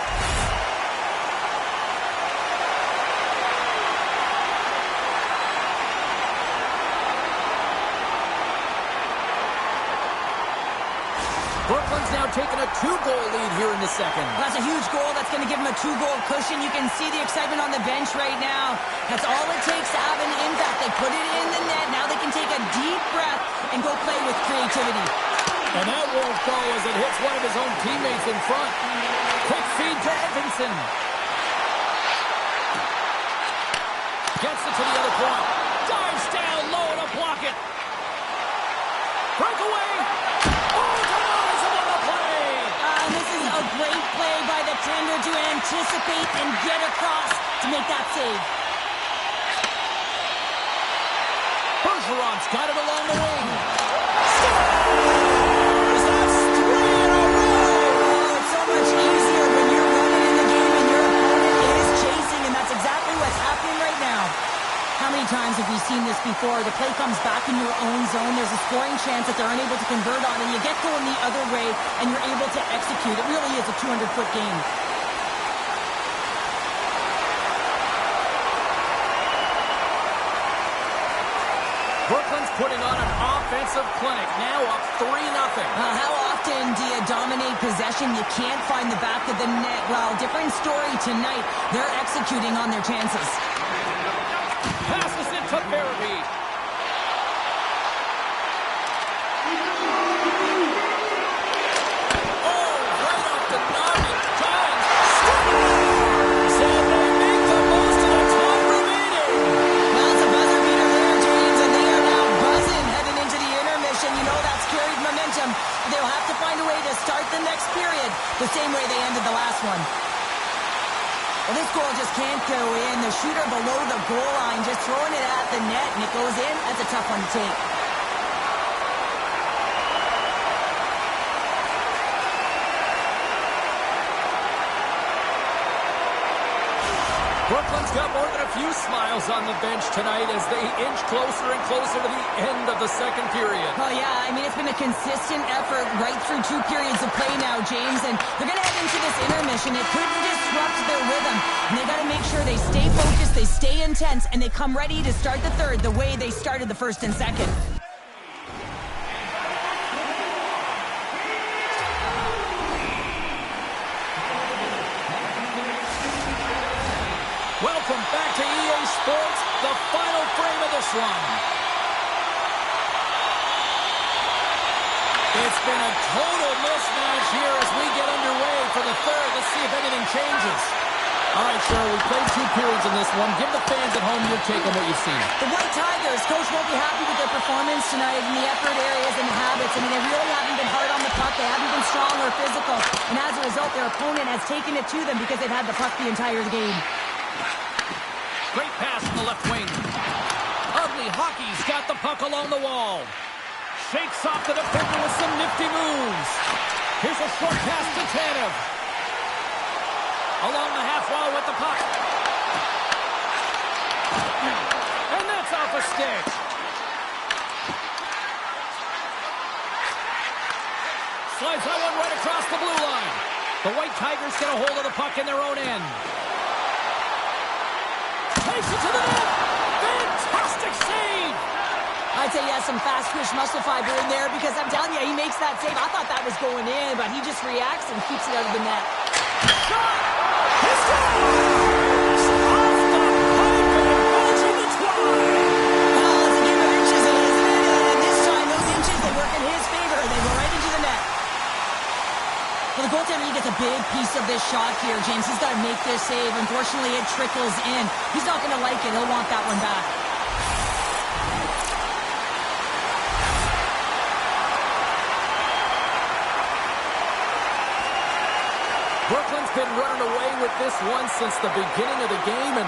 Brooklyn's now taking a 2-goal lead here in the second. That's a huge goal. That's going to give him a 2-goal cushion. You can see the excitement on the bench right now. That's all it takes to have an impact. They put it in the net. Now they can take a deep breath and go play with creativity. And that won't go as it hits one of his own teammates in front. Quick feed to Edvinsson. Gets it to the other point. Dives down low to block it. Breakaway. A great play by the tender to anticipate and get across to make that save. Bergeron's got it along the wing. Scores! That's 3 in a row! Oh, it's so much easier when you're running in the game and your opponent is chasing, and that's exactly what's happening right now. How many times have we seen this before? The play comes back in your own zone. There's a scoring chance that they're unable to convert on, and you get going the other way, and you're able to execute. It really is a 200-foot game. Brooklyn's putting on an offensive clinic. Now up 3-0. How often do you dominate possession? You can't find the back of the net. Well, different story tonight. They're executing on their chances. Passes it to Barabee. Oh, right off the noggin. Giants scores! And they make the most of the time remaining. Well, it's a buzzer beater there, James, and they are now buzzing heading into the intermission. You know that's carried momentum. They'll have to find a way to start the next period the same way they ended the last one. Well, this goal just can't go in. The shooter below the goal line just throwing it at the net, and it goes in. That's a tough one to take. Brooklyn's got more than a few smiles on the bench tonight as they inch closer and closer to the end of the second period. Oh, yeah, I mean, it's been a consistent effort right through 2 periods of play now, James, and they're going to head into this intermission. It could disrupt their rhythm, and they got to make sure they stay focused, they stay intense, and they come ready to start the third the way they started the first and second. Welcome back to EA Sports, the final frame of this one. It's been a total mismatch here as we get underway for the third. Let's see if anything changes. All right, Cheryl, we played 2 periods in this one. Give the fans at home your take on what you've seen. The White Tigers, coach won't be happy with their performance tonight in the effort areas and habits. I mean, they really haven't been hard on the puck. They haven't been strong or physical. And as a result, their opponent has taken it to them because they've had the puck the entire game. Great pass from the left wing. Ugly Hockey's got the puck along the wall. Shakes off the defender with some nifty moves. Here's a short pass to Tanev. Along the half wall with the puck. And that's off a stick. Slides that one right across the blue line. The White Tigers get a hold of the puck in their own end. Takes it to the net. Fantastic save. I'd say he has some fast twitch muscle fiber in there because I'm telling you, he makes that save. I thought that was going in, but he just reacts and keeps it out of the net. Shot! He scores! Off the pipe and it goes in the twine! Well, it's a game of shot here, James. He's got to make this save. Unfortunately, it trickles in. He's not going to like it. He'll want that one back. Brooklyn's been running away with this one since the beginning of the game, and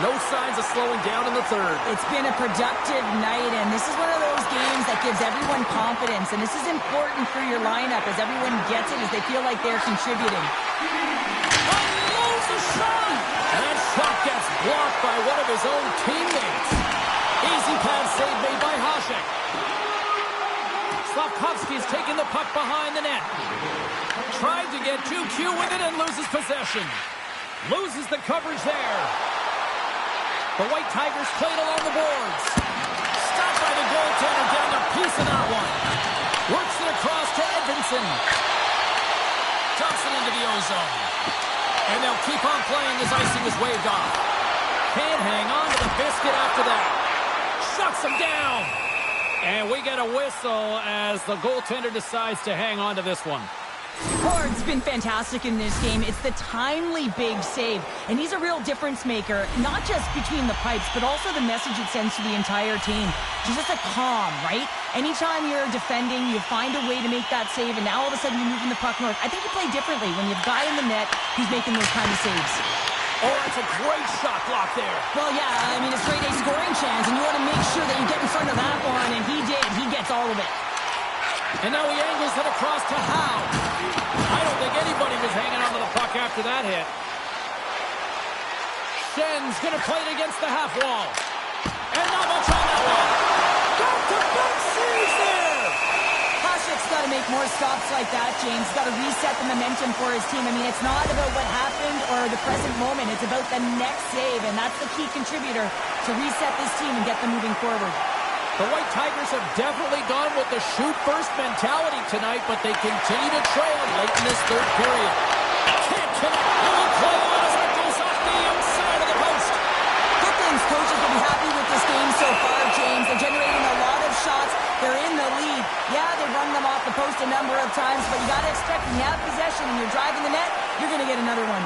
no signs of slowing down in the third. It's been a productive night, and this is one of those games that gives everyone confidence, and this is important for your lineup as everyone gets it, as they feel like they're contributing. Unloads a shot! And that shot gets blocked by one of his own teammates. Easy pad save made by Hasek. Slavkovsky's taking the puck behind the net. Tried to get too cute with it and loses possession. Loses the coverage there. The White Tigers played along the boards. Stopped by the goaltender down the piece of that one. Works it across to Edvinsson. Dumps it into the ozone. And they'll keep on playing as icing is waved off. Can't hang on to the biscuit after that. Shuts him down. And we get a whistle as the goaltender decides to hang on to this one. Ford's been fantastic in this game. It's the timely big save, and he's a real difference maker, not just between the pipes, but also the message it sends to the entire team. He's just a calm, right? Anytime you're defending, you find a way to make that save, and now all of a sudden you're moving the puck north. I think you play differently when you've got in the net who's making those kind of saves. Oh, that's a great shot block there. Well, yeah, I mean, it's straight A scoring chance, and you want to make sure that you get in front of that one, and he did. He gets all of it. And now he angles it across to Howe. I don't think anybody was hanging onto the puck after that hit. Schen's going to play it against the half wall. And not much on that one. Back-to-back saves there. Hasek's got to make more stops like that, James. He's got to reset the momentum for his team. I mean, it's not about what happened or the present moment. It's about the next save, and that's the key contributor to reset this team and get them moving forward. The White Tigers have definitely gone with the shoot-first mentality tonight, but they continue to trail late in this third period. Can't connect. Little play on as that goes off the inside of the post. Brooklyn's coaches will be happy with this game so far, James. They're generating a lot of shots. They're in the lead. Yeah, they've run them off the post a number of times, but you got to expect when you have possession and you're driving the net, you're going to get another one.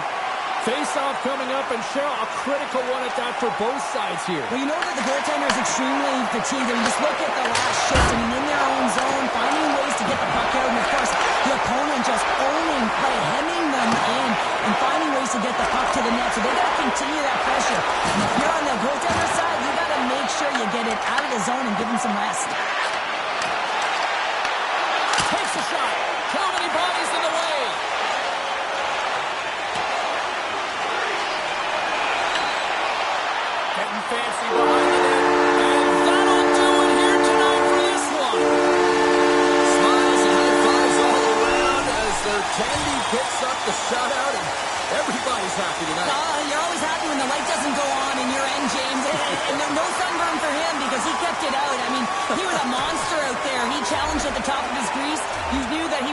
Face-off coming up, and Cheryl, a critical one at that for both sides here. Well, you know that the goaltender is extremely fatigued. I mean, just look at the last shift. I mean, in their own zone, finding ways to get the puck out, and of course, the opponent just owning play, hemming them in, and finding ways to get the puck to the net. So they got to continue that pressure. And if you're on the goaltender side, you got to make sure you get it out of the zone and give them some rest. Takes a shot. Too many bodies in the way. Fancy behind the net, and that'll do it here tonight for this one. Smiles and high fives all around as their candy picks up the shutout, and everybody's happy tonight. You're always happy when the light doesn't go on in your end, James, and no sunburn for him because he kept it out. I mean, he was a monster out there. He challenged at the top of his crease. You knew that he...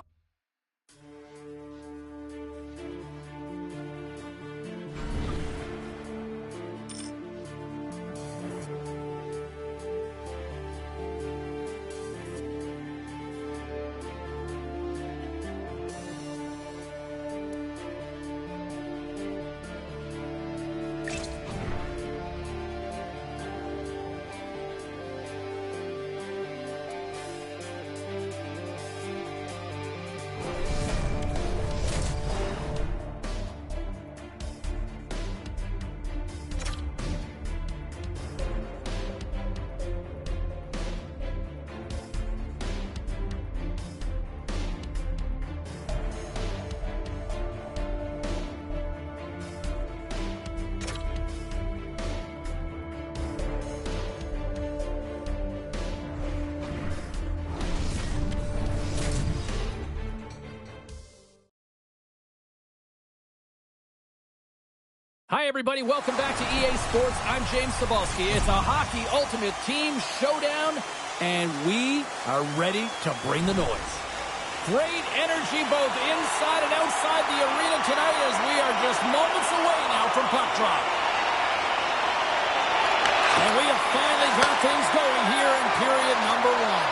Hi, everybody. Welcome back to EA Sports. I'm James Cebulski. It's a hockey ultimate team showdown, and we are ready to bring the noise. Great energy both inside and outside the arena tonight as we are just moments away now from puck drop. And we have finally got things going here in period number one.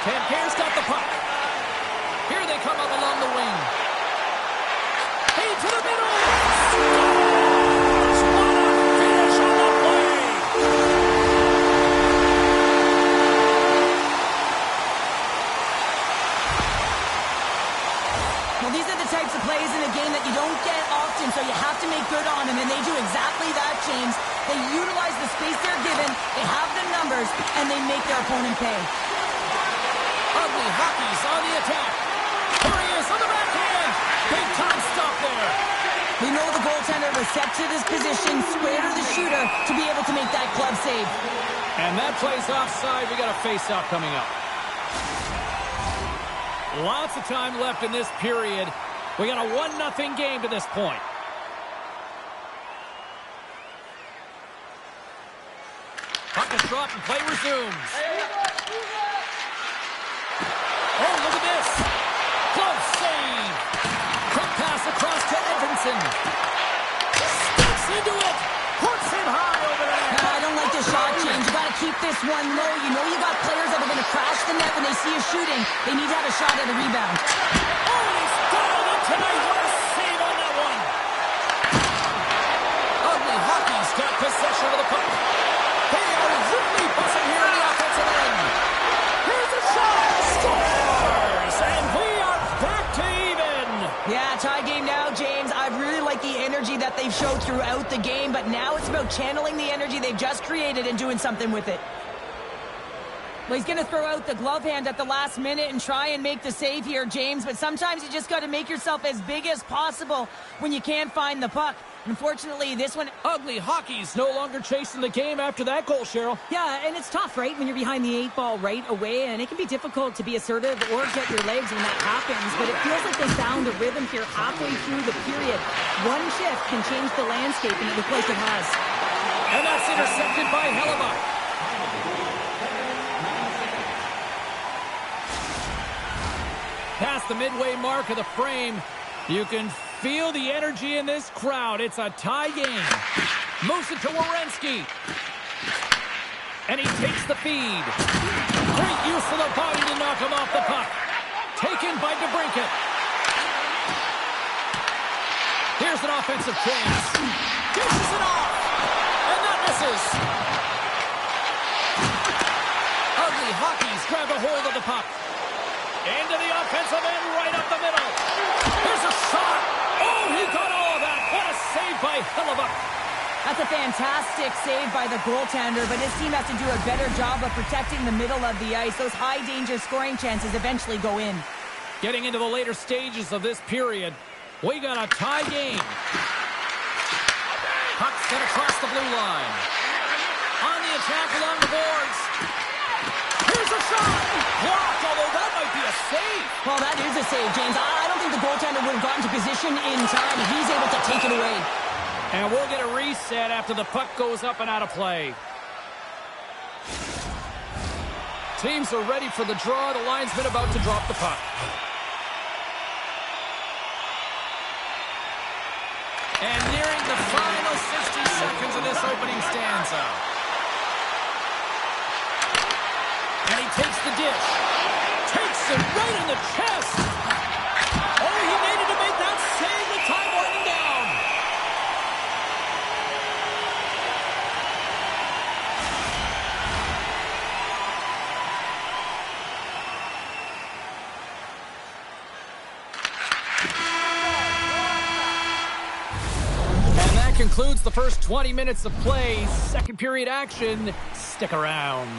Tampair's got the puck. Here they come They utilize the space they're given, they have the numbers, and they make their opponent pay. Ugly hockey's on the attack. Here he is on the backhand. Big time stop there. We know the goaltender was set to this position, square to the shooter, to be able to make that glove save. And that plays offside. We got a face-off coming up. Lots of time left in this period. We got a 1-0 game to this point. Puck is dropped and play resumes. Oh, look at this. Close save. Quick pass across to Edvinson. Steps into it. Puts it high over there. I don't like this shot change. You got to keep this one low. You know you got players that are going to crash the net when they see you shooting. They need to have a shot at a rebound. Oh, and he's dialed in tonight. What a save on that one. Ugly hockey's got possession of the puck. They are really buzzing here in the offensive end. Here's a shot. Scores! And we are back to even. Yeah, tie game now, James. I really like the energy that they've showed throughout the game, but now it's about channeling the energy they've just created and doing something with it. Well, he's going to throw out the glove hand at the last minute and try and make the save here, James, but sometimes you just got to make yourself as big as possible when you can't find the puck. Unfortunately, this one... Ugly hockey's no longer chasing the game after that goal, Cheryl. Yeah, and it's tough, right, when you're behind the 8 ball right away, and it can be difficult to be assertive or get your legs when that happens, but it feels like they found a rhythm here halfway through the period. One shift can change the landscape, and it looks like it has. And that's intercepted by Hellebuck. Past the midway mark of the frame, you can feel the energy in this crowd. It's a tie game. Moves it to Werenski. And he takes the feed. Great use of the body to knock him off the puck. Taken by DeBrincat. Here's an offensive chance. Dishes it off. And that misses. Ugly hockey's grabbed a hold of the puck. Into the offensive end, right up the middle. Here's a shot. Oh, he got all of that. What a save by Hellebuck. That's a fantastic save by the goaltender, but his team has to do a better job of protecting the middle of the ice. Those high-danger scoring chances eventually go in. Getting into the later stages of this period, we got a tie game. Puck sent across the blue line. On the attack along the boards. Here's a shot! Blocked, although that might be a save. Well, that is a save, James. I don't think the goaltender would have gotten to position in time. He's able to take it away. And we'll get a reset after the puck goes up and out of play. Teams are ready for the draw. The linesman about to drop the puck. And nearing the final 60 seconds of this opening stanza. And he takes the dish. Takes it right in the chest. Oh, he needed to make that save. The time winding down. And that concludes the first 20 minutes of play. Second period action. Stick around.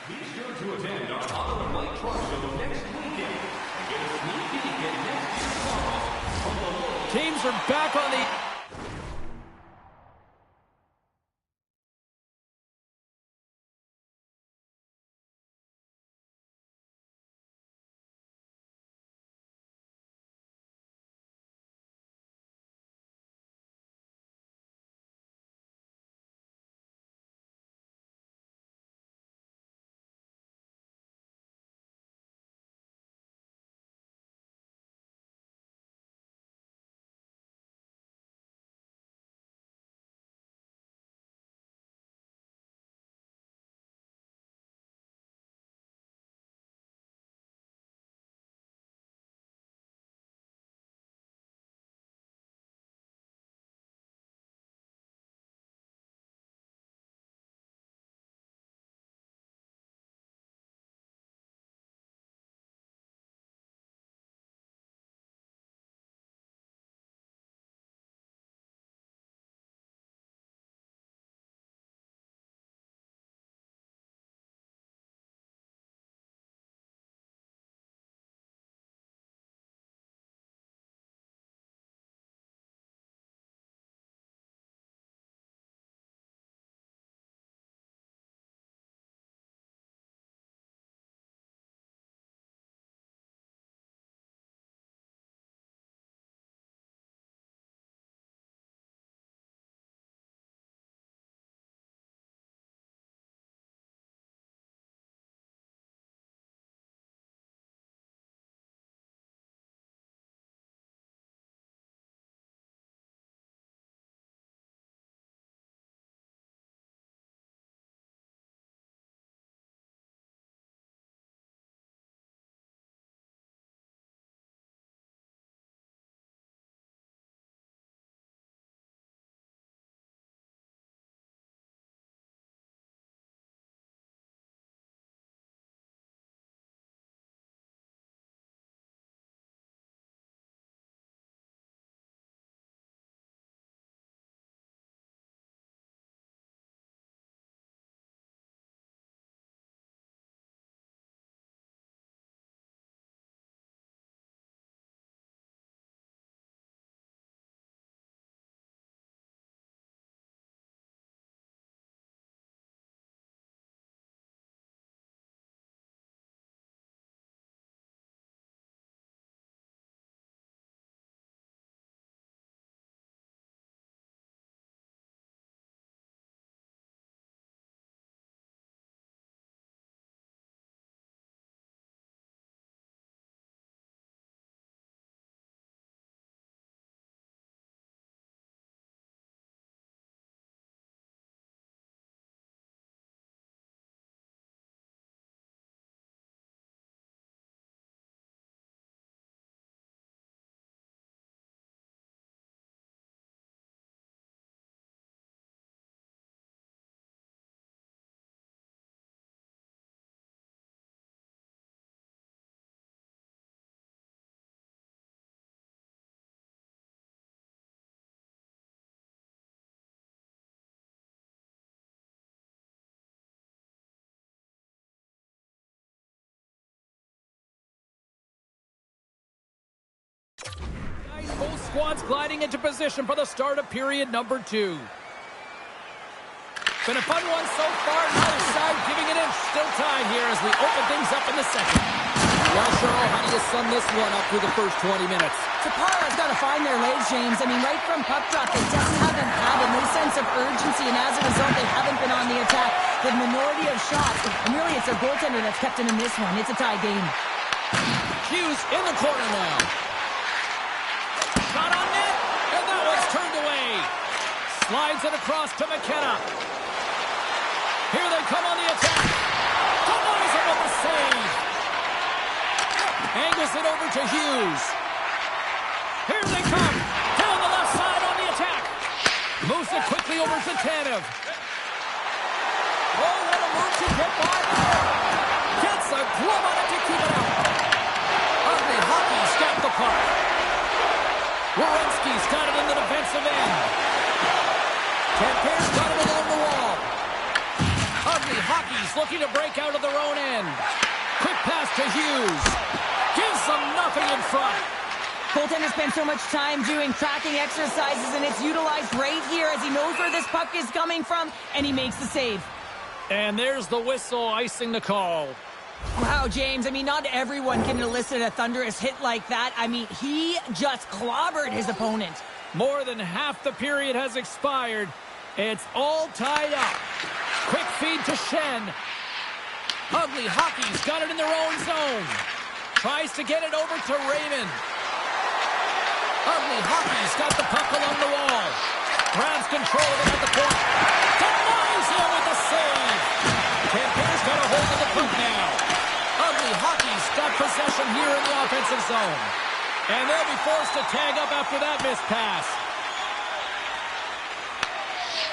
Be sure to attend our Honor Lake Truck Show next weekend. Get a sneak peek at next year's finals from the World. Teams are back on the squads gliding into position for the start of period number 2. Been a fun one so far. Neither side giving an inch. Still tied here as we open things up in the second. Well, Cheryl, how do you sum this one up through the first 20 minutes? Tapara's got to find their legs, James. I mean, right from puck drop, they just haven't had no sense of urgency, and as a result, they haven't been on the attack. The minority of shots, and really it's their goaltender that's kept them in this one. It's a tie game. Hughes in the corner now. Shot on net, and that one's turned away. Slides it across to McKenna. Here they come on the attack. Denies him with the save. Angles it over to Hughes. Here they come. Down the left side on the attack. Moves it quickly over to Tanev. Oh, what a move to get by there. Gets a glove on it to keep it out. Ugly Hockey's got the puck. Werenski's got it in the defensive end. Tempere's got it along the wall. Ugly Hockey's looking to break out of their own end. Quick pass to Hughes. Gives them nothing in front. Goaltender spends so much time doing tracking exercises, and it's utilized right here as he knows where this puck is coming from, and he makes the save. And there's the whistle icing the call. Wow, James, I mean, not everyone can elicit a thunderous hit like that. I mean, he just clobbered his opponent. More than half the period has expired. It's all tied up. Quick feed to Shen. Ugly Hockey's got it in their own zone. Tries to get it over to Raymond. Ugly Hockey's got the puck along the wall. Grabs control of it at the point. Denies him with the save. Tempere's got a hold of the puck now. Ugly Hockey's got possession here in the offensive zone. And they'll be forced to tag up after that missed pass.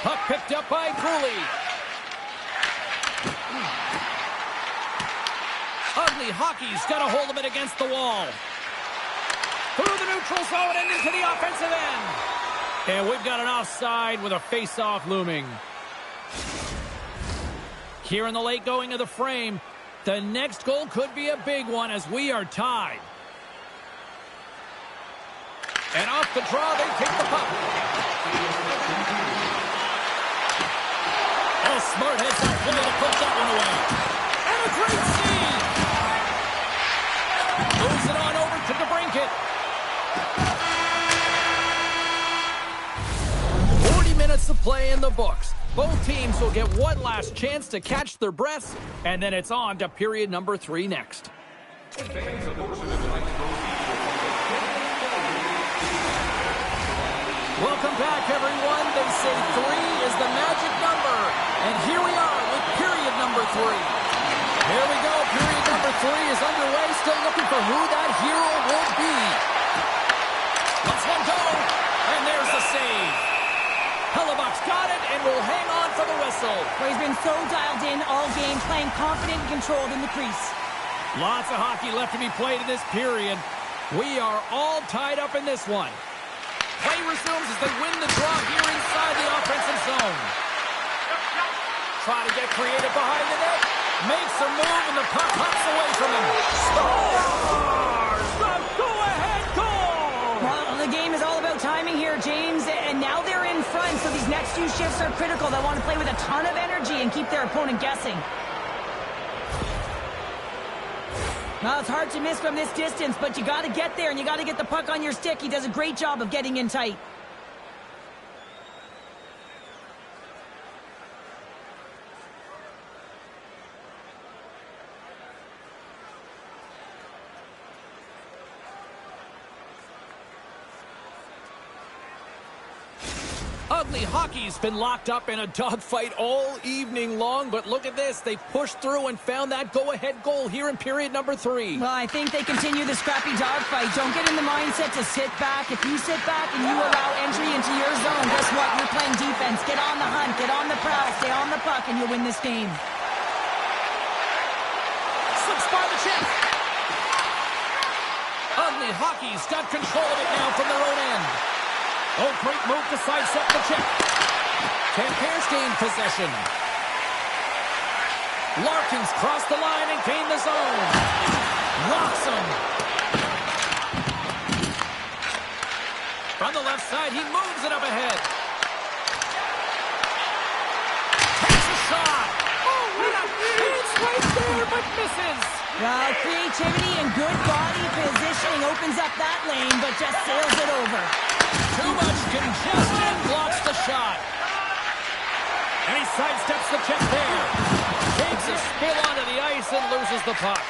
Puck picked up by Cooley. Ugly Hockey's got a hold of it against the wall. Through the neutral zone and into the offensive end. And we've got an offside with a face-off looming. Here in the late going of the frame, the next goal could be a big one as we are tied. And off the draw, they take the puck. Oh, smart heads up play to put that one away. And a great save. Moves it on over to DeBrincat. 40 minutes of play in the books. Both teams will get one last chance to catch their breaths, and then it's on to period number 3 next. Welcome back, everyone. They say 3 is the magic number, and here we are with period number 3. Here we go. Period number 3 is underway. Still looking for who that hero will be. Let's one go, and there's the save. Hellebuck's got it and will hang on for the whistle. Well, he's been so dialed in all game, playing confident and controlled in the crease. Lots of hockey left to be played in this period. We are all tied up in this one. Play resumes as they win the draw here inside the offensive zone. Try to get creative behind the net. Makes a move and the puck hops away from him. Scores! The go-ahead goal! Well, the game is all about timing here, James, and now they're in front, so these next few shifts are critical. They want to play with a ton of energy and keep their opponent guessing. Well, it's hard to miss from this distance, but you got to get there and you got to get the puck on your stick. He does a great job of getting in tight. Ugly Hockey's been locked up in a dogfight all evening long, but look at this. They pushed through and found that go-ahead goal here in period number 3. Well, I think they continue the scrappy dogfight. Don't get in the mindset to sit back. If you sit back and you allow entry into your zone, guess what? You're playing defense. Get on the hunt, get on the prowl, stay on the puck, and you'll win this game. Slips by the chip. Ugly Hockey's got control of it now from their own end. Oh, great move to sidestep the check. Tempere's gained possession. Larkins crossed the line and gained the zone. Locks him. On the left side, he moves it up ahead. Takes a shot. Oh, what a chance right there, but misses. Well, creativity and good body positioning opens up that lane, but just sails it over. Too much congestion blocks the shot. And he sidesteps the check there. Takes a spill onto the ice and loses the puck.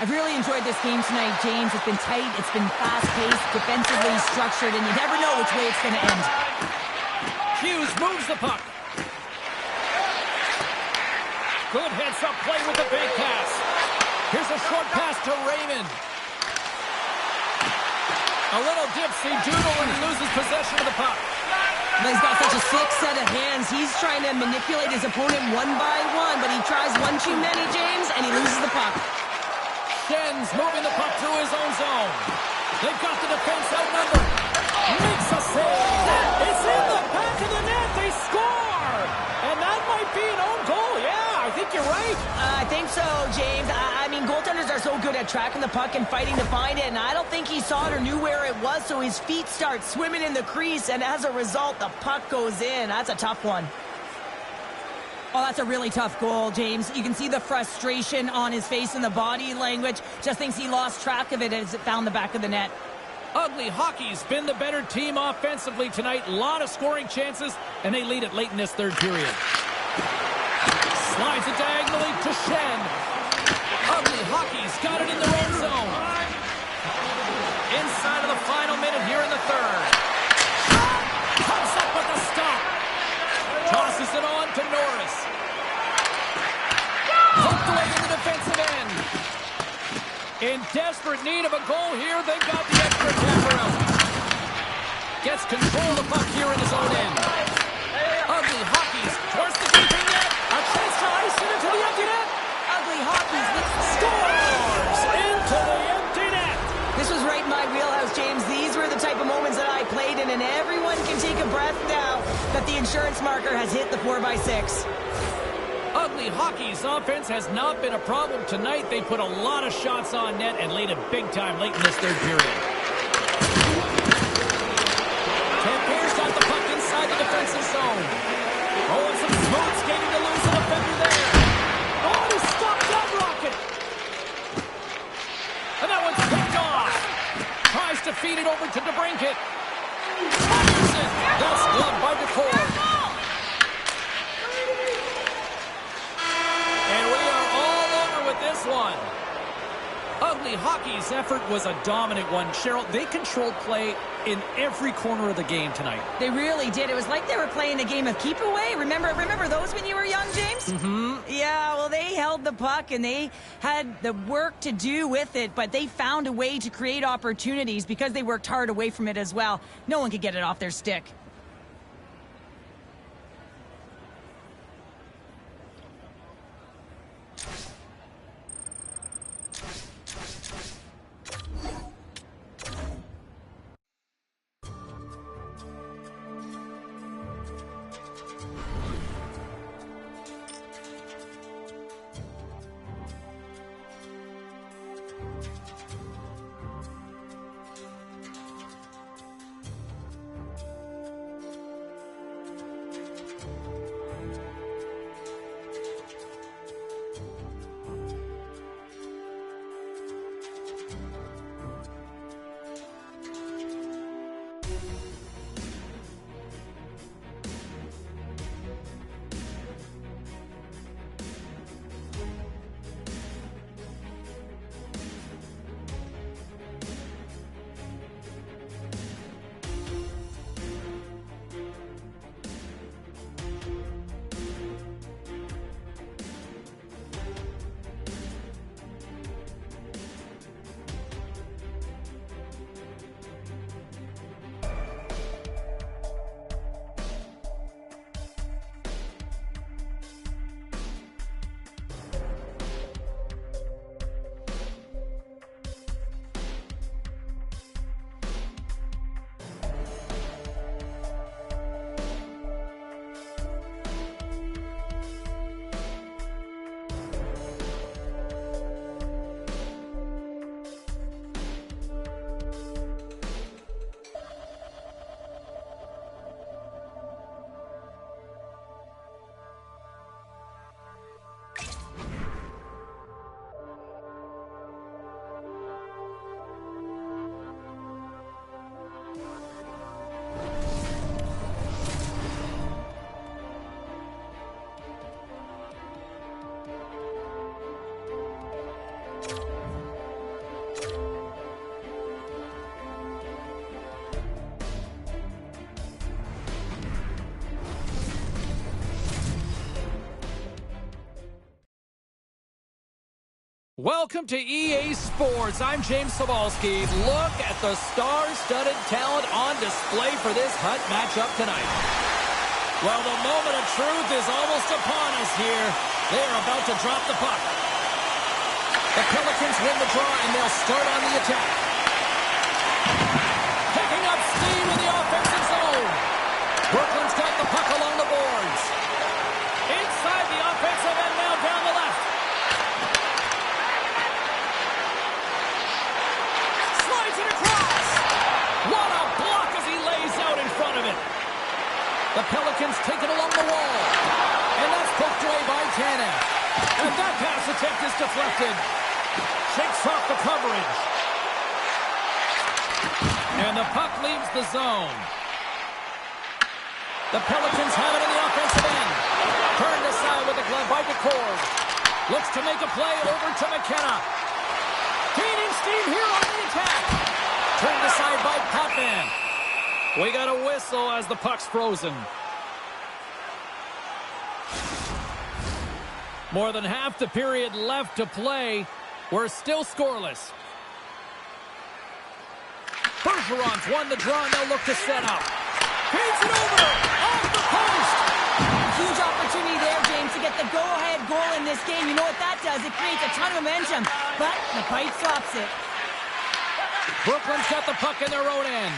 I've really enjoyed this game tonight, James. It's been tight, it's been fast-paced, defensively structured, and you never know which way it's going to end. Hughes moves the puck. Good heads-up play with the big pass. Here's a short pass to Raymond. A little dipsy-doodle and he loses possession of the puck. But he's got such a sick set of hands. He's trying to manipulate his opponent one by one, but he tries one too many, James, and he loses the puck. Schen's moving the puck through his own zone. They've got the defense outnumbered. Makes a save. It's in the back of the net. They score. And that might be an own goal. Yeah, I think you're right. I think so, James. I mean, goaltenders are so good at tracking the puck and fighting to find it, and I don't think he saw it or knew where it was, so his feet start swimming in the crease, and as a result, the puck goes in. That's a tough one. Oh, that's a really tough goal, James. You can see the frustration on his face and the body language. Just thinks he lost track of it as it found the back of the net. Ugly Hockey's been the better team offensively tonight. A lot of scoring chances, and they lead it late in this third period. Slides it diagonally to Schenn. Ugly Hockey's got it in their own zone. Inside of the final minute here in the third. Comes up with a stop. Tosses it on to Norris. Hooked away in the defensive end. In desperate need of a goal here, they've got the extra attacker out. Gets control of the puck here in his own end. Ugly Hockey's towards the keeping net. A chance to ice it into the empty net. Ugly Hockey's Scores into the empty net. This was right in my wheelhouse, James. These were the type of moments that I played in, and everyone can take a breath now that the insurance marker has hit the 4x6. Ugly Hockey's offense has not been a problem tonight. They put a lot of shots on net and laid it big time late in this third period. Tampier's got the puck inside the defensive zone. Oh, and some smooth skating to lose the defender there. Oh, he stopped that rocket. And that one's picked off. Tries to feed it over to DeBrincat. Anderson. That's gloved by DeCore. And we are all over with this one. Ugly Hockey's effort was a dominant one. Cheryl, they controlled play in every corner of the game tonight. They really did. It was like they were playing a game of keep away. Remember those when you were young, James? Mm-hmm. Yeah, well, they held the puck and they had the work to do with it, but they found a way to create opportunities because they worked hard away from it as well. No one could get it off their stick. Welcome to EA Sports. I'm James Cebulski. Look at the star-studded talent on display for this Hut matchup tonight. Well, the moment of truth is almost upon us here. They are about to drop the puck. The Pelicans win the draw, and they'll start on the attack. Picking up steam in the offensive zone. Brooklyn's got the puck along the boards. Inside the offensive end now down the left. Slides it across. What a block as he lays out in front of it. The Pelicans take it along the wall. And that's poked away by H.M.J.A. And that pass attempt is deflected. Shakes off the coverage. And the puck leaves the zone. The Pelicans have it in the offensive end. Turned aside with the glove by DeCord. Looks to make a play over to McKenna. Gaining steam here on the attack. Turned aside by Potvin. We got a whistle as the puck's frozen. More than half the period left to play. We're still scoreless. Bergeron's won the draw, and they'll look to set up. Feeds it over! Off the post! Huge opportunity there, James, to get the go-ahead goal in this game. You know what that does? It creates a ton of momentum, but the pipe stops it. Brooklyn's got the puck in their own end.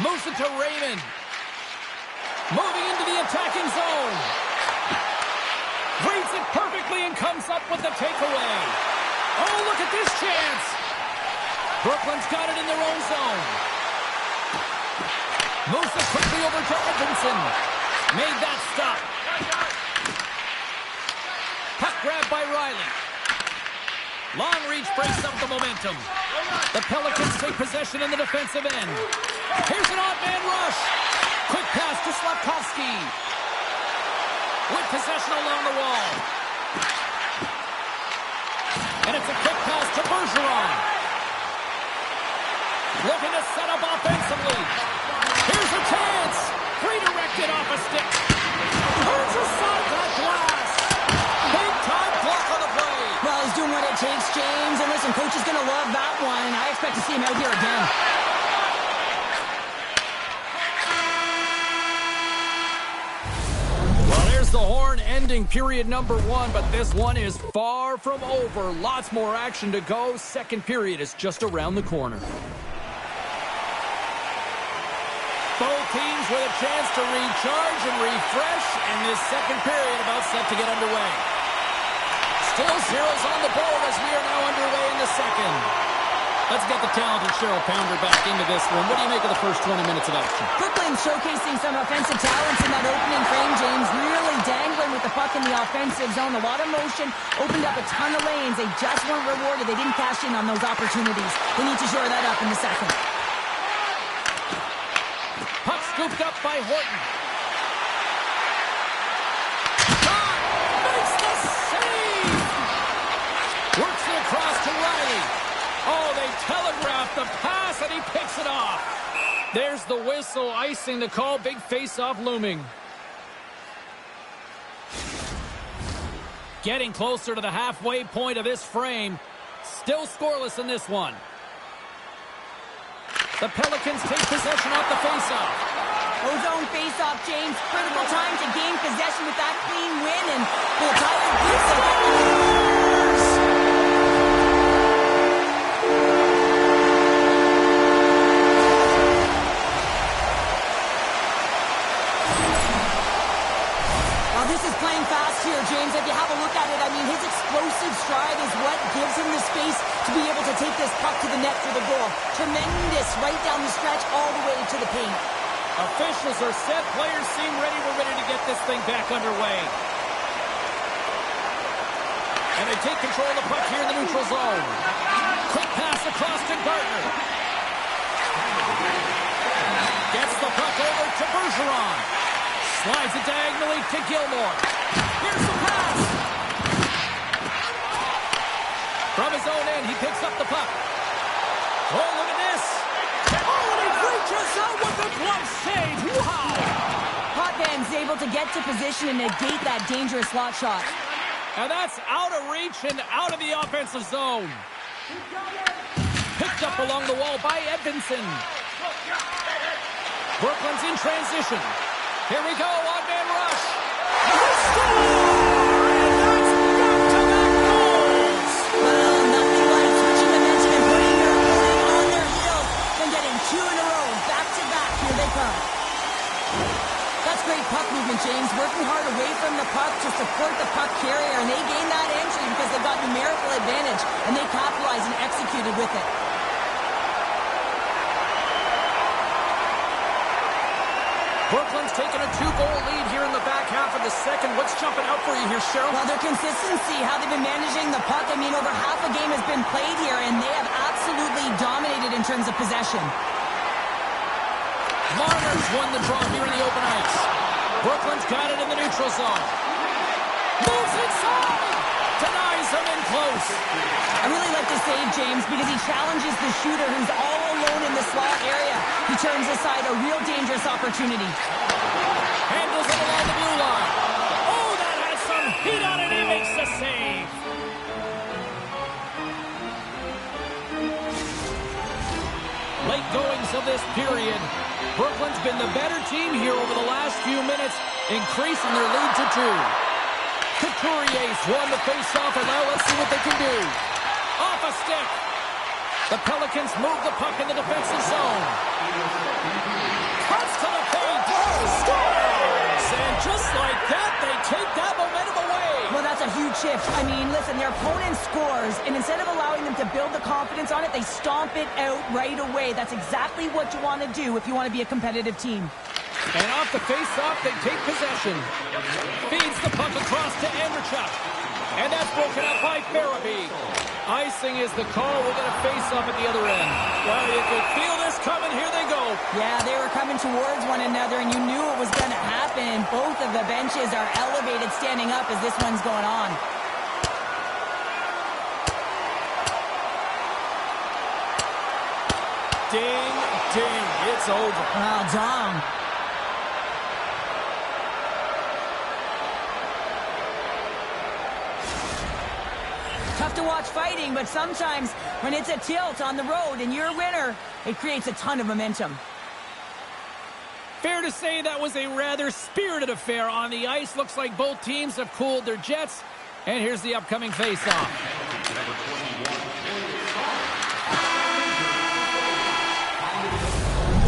Moves it to Raymond. Moving into the attacking zone. Reads it perfectly and comes up with the takeaway. Oh, look at this chance. Brooklyn's got it in their own zone. Moves it quickly over to Edmondson. Made that stop. Puck grab by Riley. Long reach breaks up the momentum. The Pelicans take possession in the defensive end. Here's an odd man rush. Quick pass to Slavkovsky. With possession along the wall. And it's a quick pass to Bergeron. Looking to set up offensively. Here's a chance. Redirected off a stick. Turns aside that glass. Big time block on the play. Well, he's doing what it takes, James. And listen, coach is going to love that one. I expect to see him out here again. Well, there's the horn ending period number 1, but this one is far from over. Lots more action to go. Second period is just around the corner. Both teams with a chance to recharge and refresh, and this second period about set to get underway. Still zeros on the board as we are now underway in the second. Let's get the talented Cheryl Pounder back into this one. What do you make of the first 20 minutes of action? Brooklyn showcasing some offensive talents in that opening frame, James. Really dangling with the puck in the offensive zone. A lot of motion, opened up a ton of lanes. They just weren't rewarded. They didn't cash in on those opportunities. They need to shore that up in the second. Puck scooped up by Horton. Makes the save! Works it across to Riley. Oh, they telegraphed the pass, and he picks it off. There's the whistle, icing the call. Big face-off looming. Getting closer to the halfway point of this frame. Still scoreless in this one. The Pelicans take possession off the face-off. Ozone face-off, James. Critical time to gain possession with that clean win, and the Tigers gets it. This is playing fast here, James. If you have a look at it, I mean, his explosive stride is what gives him the space to be able to take this puck to the net for the goal. Tremendous right down the stretch all the way to the paint. Officials are set. Players seem ready. We're ready to get this thing back underway. And they take control of the puck here in the neutral zone. Quick pass across to Gardner. Gets the puck over to Bergeron. Slides it diagonally to Gilmore. Here's the pass. From his own end, he picks up the puck. Oh, look at this. Oh, and he reaches out with the glove save. Wow. Potvin able to get to position and negate that dangerous slot shot. And that's out of reach and out of the offensive zone. Picked up along the wall by Edvinson. Brooklyn's in transition. Here we go, one-man rush. Well, nothing like switching momentum and putting your opponent on their heels and getting two in a row, back-to-back. Here they come. That's great puck movement, James. Working hard away from the puck to support the puck carrier, and they gained that entry because they got numerical advantage, and they capitalized and executed with it. Brooklyn's taking a 2-goal lead here in the back half of the second. What's jumping out for you here, Cheryl? Well, their consistency, how they've been managing the puck. I mean, over half a game has been played here, and they have absolutely dominated in terms of possession. Marner's won the draw here in the open ice. Brooklyn's got it in the neutral zone. Moves inside! Denies him in close. I really like the save, James, because he challenges the shooter who's all alone in the slot area. He turns aside a real dangerous opportunity. Handles it along the blue line. Oh, that has some heat on it. He makes the save. Late goings of this period. Brooklyn's been the better team here over the last few minutes, increasing their lead to 2. Couturier's won the face-off, and now let's see what they can do. Off a stick. The Pelicans move the puck in the defensive zone. Cuts to the paint. Scores! And just like that, they take that momentum away. Well, that's a huge shift. I mean, listen, their opponent scores, and instead of allowing them to build the confidence on it, they stomp it out right away. That's exactly what you want to do if you want to be a competitive team. And off the face-off, they take possession. Feeds the puck across to Andrechuk. And that's broken up by Farabee. Icing is the call. We'll get a face-off at the other end. Well, you could feel this coming. Here they go. Yeah, they were coming towards one another, and you knew it was going to happen. Both of the benches are elevated, standing up as this one's going on. Ding, ding. It's over. Well done. Tough to watch fighting, but sometimes when it's a tilt on the road and you're a winner, it creates a ton of momentum. Fair to say that was a rather spirited affair on the ice. Looks like both teams have cooled their jets. And here's the upcoming face-off.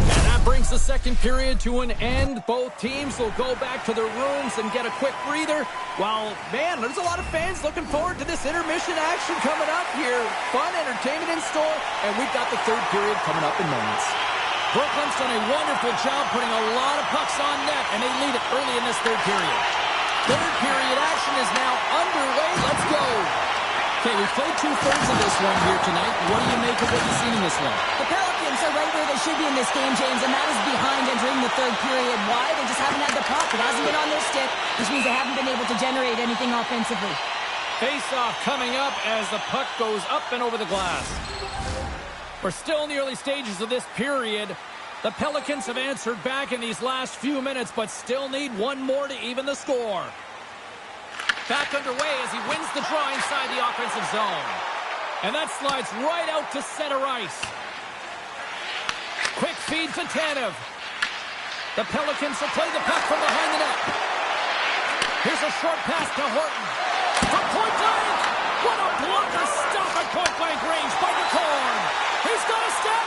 And that brings the second period to an end. Both teams will go back to their rooms and get a quick breather. While, man, there's a lot of fans looking forward to this intermission action coming up here. Fun entertainment in store, and we've got the third period coming up in moments. Brooklyn's done a wonderful job putting a lot of pucks on net, and they lead it early in this third period. Third period action is now underway. Let's go. Okay, we've played two-thirds of this one here tonight. What do you make of what you've seen in this one? The Pelicans are right where they should be in this game, James, and that is behind entering the third period. Why? They just haven't had the puck. It hasn't been on their stick, which means they haven't been able to generate anything offensively. Face-off coming up as the puck goes up and over the glass. We're still in the early stages of this period. The Pelicans have answered back in these last few minutes, but still need one more to even the score. Back underway as he wins the draw inside the offensive zone. And that slides right out to center ice. Quick feed to Tanev. The Pelicans will play the puck from behind the net. Here's a short pass to Horton. From point blank! What a blocker stop at point blank range by McCorn. He's got a step.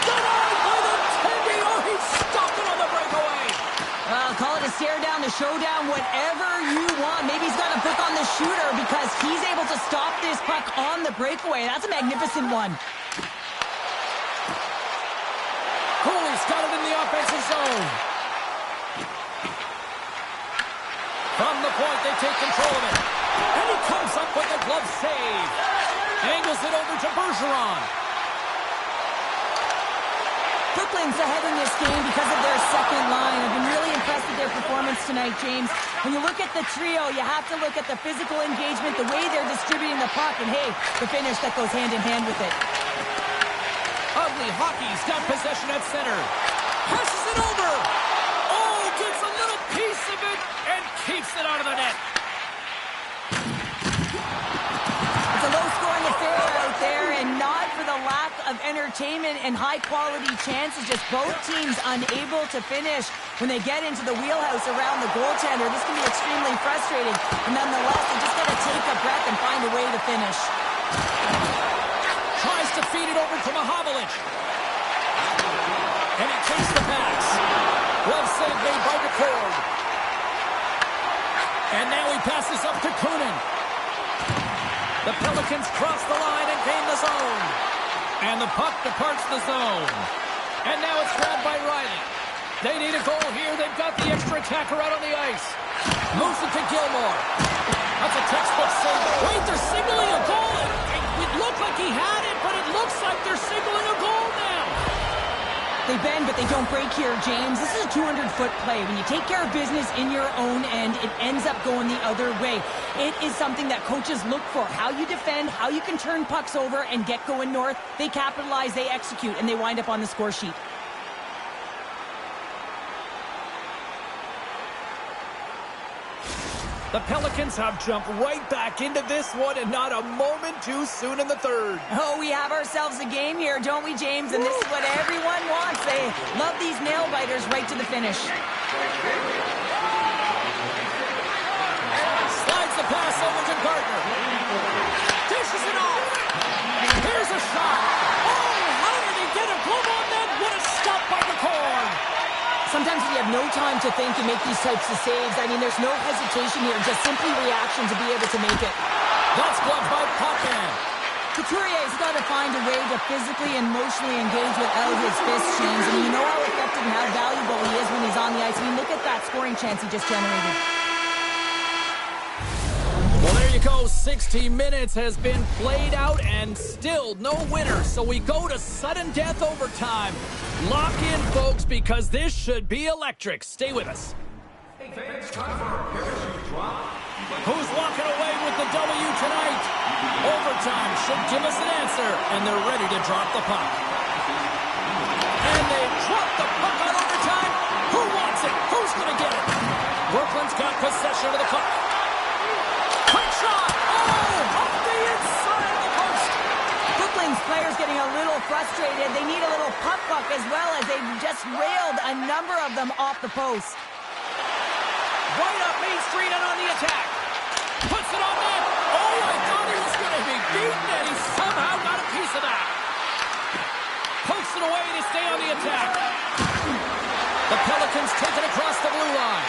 Denied by the Tendy. Oh, he stopped it on the breakaway. Call it a stare down, a showdown, whatever you want. Maybe he's got a book on the shooter because he's able to stop this puck on the breakaway. That's a magnificent one. Cooley's got it in the offensive zone. From the point, they take control of it. And he comes up with a glove save. Angles it over to Bergeron. Brooklyn's ahead in this game because of their second line. I've been really impressed with their performance tonight, James. When you look at the trio, you have to look at the physical engagement, the way they're distributing the puck, and hey, the finish that goes hand in hand with it. Ugly Hockey's got possession at center. Passes it over. Oh, gets a little piece of it and keeps it out of the net. entertainment and high-quality chances. Just both teams unable to finish when they get into the wheelhouse around the goaltender. This can be extremely frustrating. And nonetheless, they just got to take a breath and find a way to finish. Tries to feed it over to Mahovlich. And he takes the pass. Well save made by McCord. And now he passes up to Kunin. The Pelicans cross the line and gain the zone. And the puck departs the zone. And now it's grabbed by Riley. They need a goal here. They've got the extra attacker out on the ice. Moves it to Gilmore. That's a textbook save. Wait, they're signaling a goal. It looked like he had it, but it looks like they're signaling a goal now. They bend, but they don't break here, James. This is a 200-foot play. When you take care of business in your own end, it ends up going the other way. It is something that coaches look for. How you defend, how you can turn pucks over and get going north. They capitalize, they execute, and they wind up on the score sheet. The Pelicans have jumped right back into this one, and not a moment too soon in the third. Oh, we have ourselves a game here, don't we, James? And this is what everyone wants. They love these nail-biters right to the finish. Slides the pass over to Gardner. Dishes it off. Here's a shot. Oh, how did he get a glove on that? What a stop by McCord. Sometimes you have no time to think and make these types of saves. I mean, there's no hesitation here, just simply reaction to be able to make it. That's gloved by Potvin. Couturier's got to find a way to physically and emotionally engage without his fists, James. And you know how effective and how valuable he is when he's on the ice. I mean, look at that scoring chance he just generated. Well, there you go. 60 minutes has been played out and still no winner. So we go to sudden death overtime. Lock in, folks, because this should be electric. Stay with us. Hey, fans, time for our parachute drop. Who's walking away with the W tonight? Overtime should give us an answer, and they're ready to drop the puck. And they drop the puck on overtime. Who wants it? Who's going to get it? Brooklyn's got possession of the puck. Quick shot! Oh, off the inside of the post. Brooklyn's players getting a little frustrated. They need a little puck luck as well, as they've just railed a number of them off the post. Right up Main Street and on the attack. Puts it on net. Oh, I thought he was going to be beaten, and he somehow got a piece of that. Pokes it away to stay on the attack. The Pelicans take it across the blue line.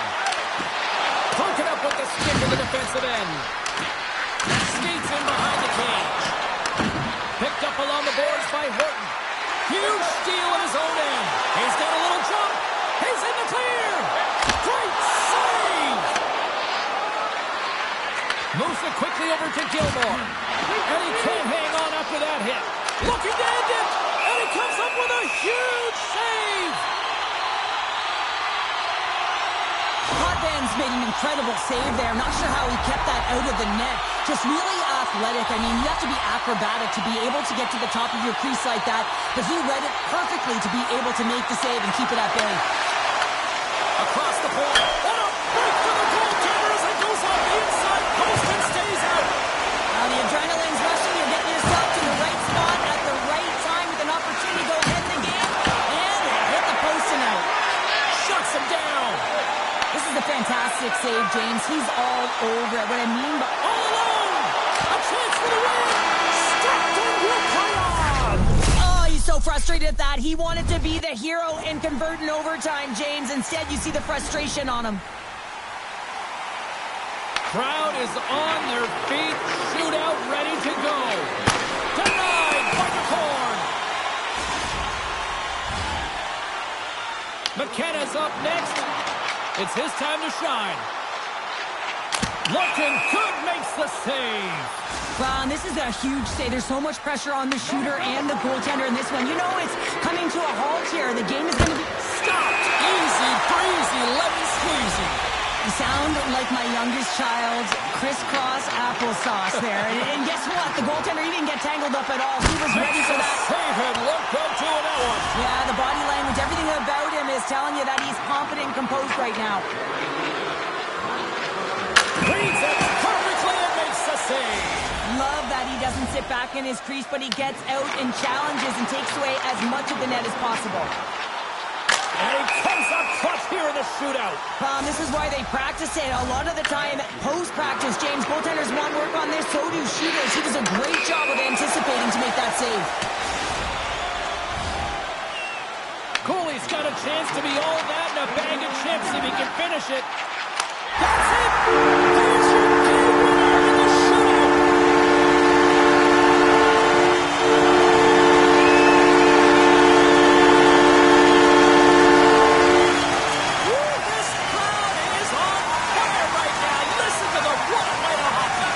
Broken up with the stick in the defensive end. Skates in behind the cage. Picked up along the boards by Horton. Huge steal at his own end. He's got a little jump. He's in the clear. Great save. Moves it quickly over to Gilmore. And he can't hang on after that hit. Looking to end it. And he comes up with a huge save. Potvin's made an incredible save there. Not sure how he kept that out of the net. Just really athletic. I mean, you have to be acrobatic to be able to get to the top of your crease like that. But he read it perfectly to be able to make the save and keep it at bay. Across the point. What a break for the goaltender as it goes off the inside post and stays out. Now the adrenaline's rushing. You're getting yourself to the right spot at the right time with an opportunity to go ahead in the game. And it hit the post and out. Shuts him down. This is a fantastic save, James. He's all over it. What I mean by... All alone. A chance for the win. Stockton will play on. Oh, he's so frustrated at that. He wanted to be the hero and convert in overtime, James. Instead, you see the frustration on him. Crowd is on their feet. Shootout ready to go. Denied by McCord. McKenna's up next. It's his time to shine. Looking good, makes the save. Wow, and this is a huge save. There's so much pressure on the shooter and the goaltender in this one. You know it's coming to a halt here. The game is going to be stopped. Easy breezy, lemon squeezy. You sound like my youngest child, crisscross applesauce there. And guess what? The goaltender, he didn't get tangled up at all. He was ready for that. Save and look good doing that one. Yeah, the body language, everything about him is telling you that he's confident and composed right now. Reads it perfectly and makes the save. love that he doesn't sit back in his crease, but he gets out and challenges and takes away as much of the net as possible. And he comes up clutch here in the shootout. This is why they practice it. A lot of the time, post-practice, James, goaltenders want work on this, so do shooters. He does a great job of anticipating to make that save. Cooley's got a chance to be all that and a bag of chips if he can finish it. That's it! There's your game winner in the shootout! Woo, this crowd is on fire right now. Listen to the what a night of hockey.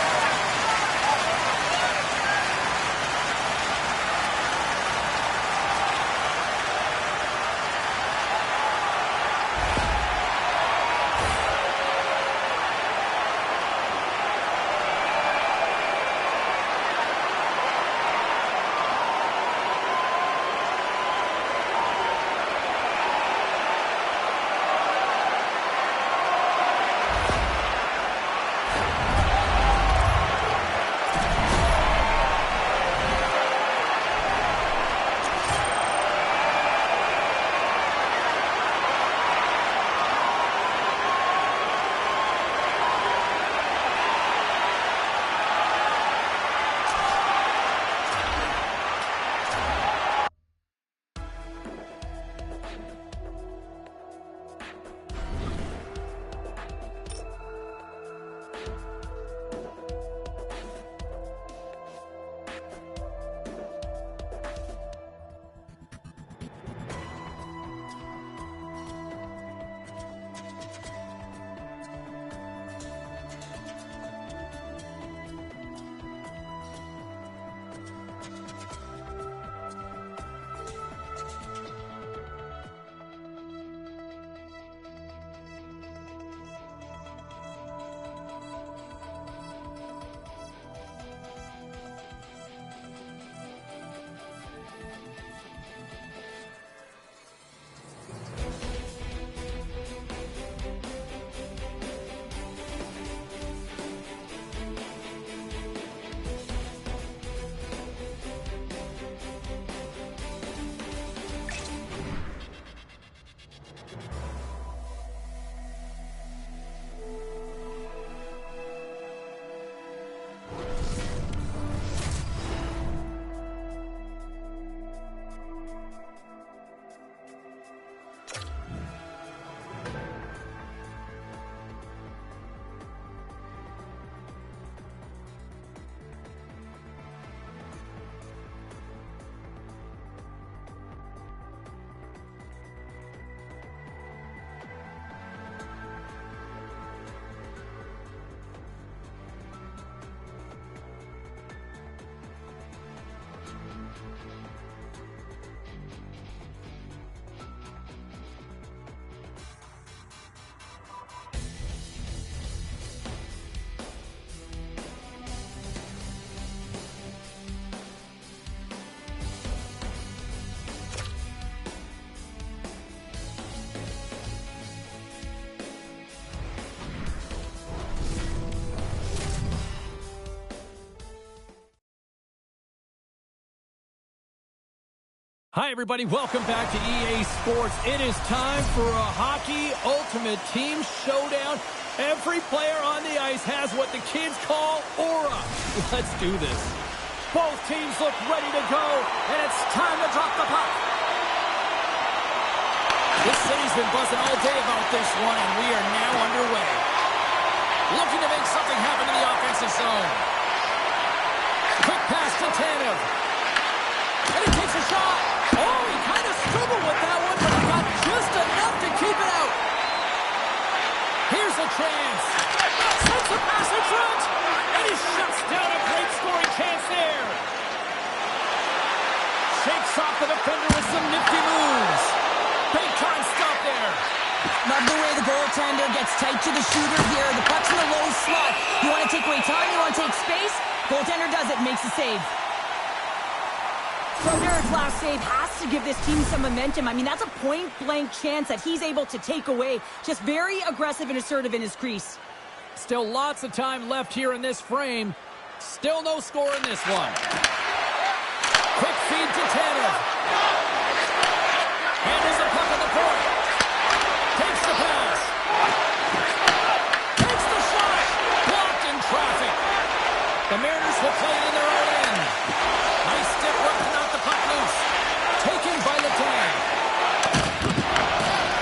Hi, everybody. Welcome back to EA Sports. It is time for a Hockey Ultimate Team Showdown. Every player on the ice has what the kids call aura. Let's do this. Both teams look ready to go, and it's time to drop the puck. This city's been buzzing all day about this one, and we are now underway. Looking to make something happen in the offensive zone. Quick pass to Tanev. And he takes a shot. Oh, he kind of struggled with that one, but he got just enough to keep it out. Here's a chance. Sends a pass in front. And he shuts down a great scoring chance there. Shakes off the defender with some nifty moves. Big time stop there. Love the way the goaltender gets tight to the shooter here. The puck's in the low slot. You want to take away time, you want to take space. Goaltender does it, makes the save. Broderick's last save has to give this team some momentum. I mean, that's a point-blank chance that he's able to take away. Just very aggressive and assertive in his crease. Still lots of time left here in this frame. Still no score in this one. Quick feed to Tanev. Handles the puck on the point. Takes the pass. Takes the shot. Blocked in traffic. The Mariners will play it in their own end. Nice stick working out the puck loose. Taken by the tag.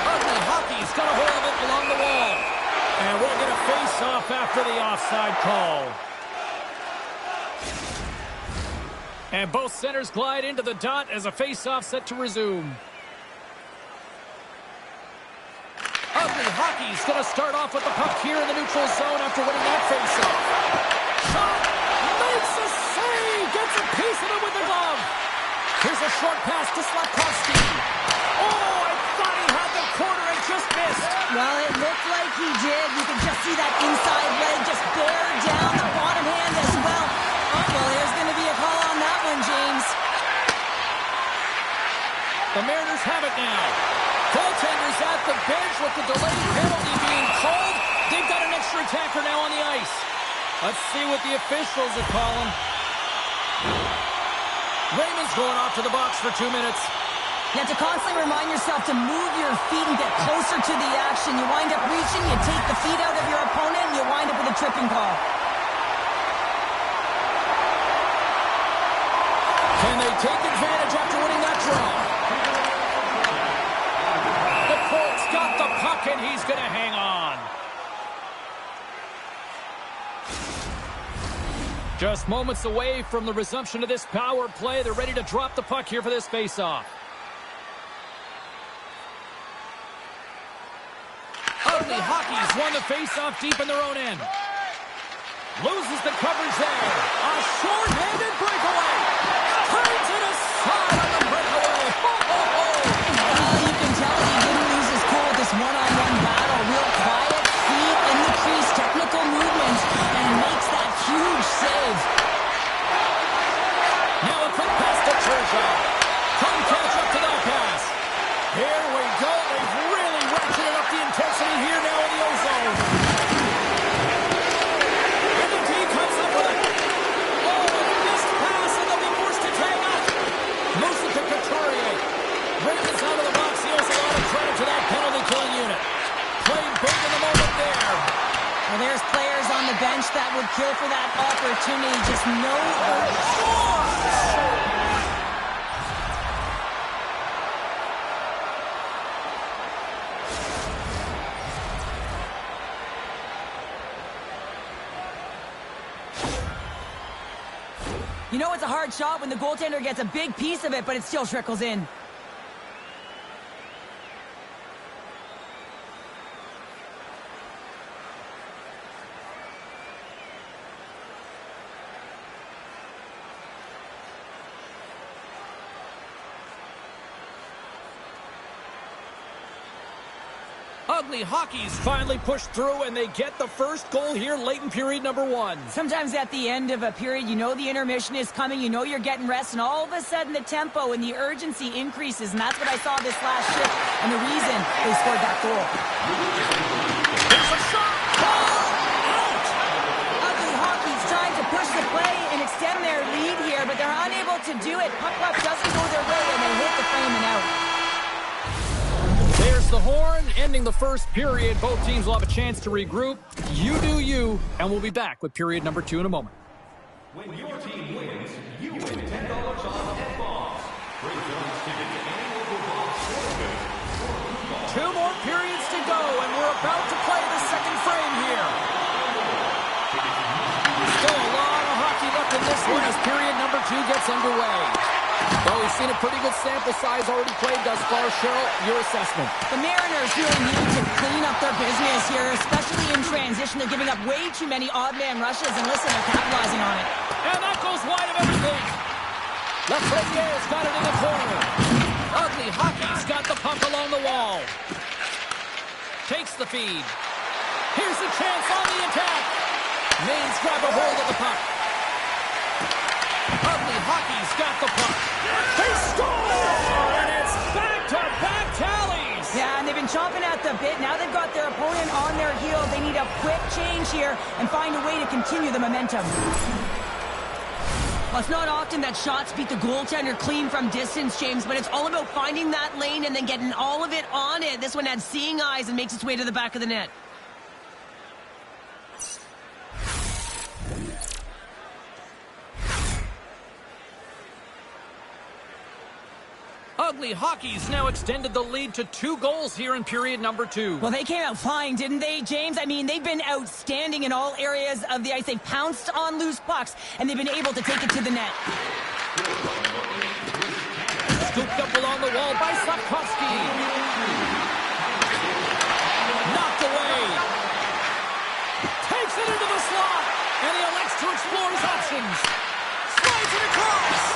Ugly hockey's got a hold of it along the wall. And we'll get a face-off after the offside call. And both centers glide into the dot as a face-off set to resume. Ugly hockey's going to start off with the puck here in the neutral zone after winning that face-off. Shot! Makes a save! Gets a piece of it with the glove. Here's a short pass to Slafkovsky. Oh, I thought he had the corner and just missed. Well, it looked like he did. You can just see that inside leg just bear down the bottom hand as well. Oh, well, there's going to be a call on that one, James. The Mariners have it now. Goaltenders at the bench with the delayed penalty being called. They've got an extra attacker now on the ice. Let's see what the officials are calling. Raymond's going off to the box for 2 minutes. You have to constantly remind yourself to move your feet and get closer to the action. You wind up reaching, you take the feet out of your opponent, and you wind up with a tripping call. Can they take advantage after winning that draw? The Colts got the puck, and he's going to hang on. Just moments away from the resumption of this power play. They're ready to drop the puck here for this faceoff. Ugly hockey's won the faceoff deep in their own end. Loses the coverage there. A short-handed breakaway. Turns it aside on the breakaway. You can tell he didn't lose his cool with this one-on-one battle. Real quiet, feet in the crease, technical movements, and makes that huge save. Now a quick pass to Cherchov. Couldn't catch up to that pass. Here we go. They've really ratcheted up the intensity here now in the ozone. And the D comes up with it. Oh, a missed pass, and they'll be forced to tag up. Moves it to Couturier. Raymond's out of the box. He owes a lot of credit to that penalty-killing unit. Playing big in the moment there. Well, there's players on the bench that would kill for that opportunity. Just no You know it's a hard shot when the goaltender gets a big piece of it, but it still trickles in. Ugly hockey's finally pushed through, and they get the first goal here late in period number 1. Sometimes at the end of a period, you know the intermission is coming, you know you're getting rest, and all of a sudden the tempo and the urgency increases, and that's what I saw this last shift, and the reason they scored that goal. Here's a shot! Ball out! Ugly hockey's trying to push the play and extend their lead here, but they're unable to do it. Puck luck doesn't go their way, and they hit the frame and out. There's the horn, ending the first period. Both teams will have a chance to regroup. You do you, and we'll be back with period number 2 in a moment. When your team wins, you win $10 off at Bob's. Bring John's tickets and local Bob's sports goods. 2 more periods to go, and we're about to play the second frame here. Still a lot of hockey left in this one as period number 2 gets underway. Well, we've seen a pretty good sample size already played thus far. Cheryl, your assessment. The Mariners really need to clean up their business here, especially in transition. They're giving up way too many odd man rushes, and listen, they're capitalizing on it. And that goes wide of everything. Lafreniere's got it in the corner. Ugly hockey's got the puck along the wall. Takes the feed. Here's a chance on the attack. Maine's grab a hold of the puck. Ugly hockey's got the puck. They score! And it's back-to-back tallies! Yeah, and they've been chomping at the bit. Now they've got their opponent on their heels. They need a quick change here and find a way to continue the momentum. Well, it's not often that shots beat the goaltender clean from distance, James, but it's all about finding that lane and then getting all of it on it. This one had seeing eyes and makes its way to the back of the net. Ugly Hockey's now extended the lead to 2 goals here in period number 2. Well, they came out flying, didn't they, James? I mean, they've been outstanding in all areas of the ice. They pounced on loose pucks, and they've been able to take it to the net. Scooped up along the wall by Slavkovsky. Knocked away. Takes it into the slot, and he elects to explore his options. Slides it across.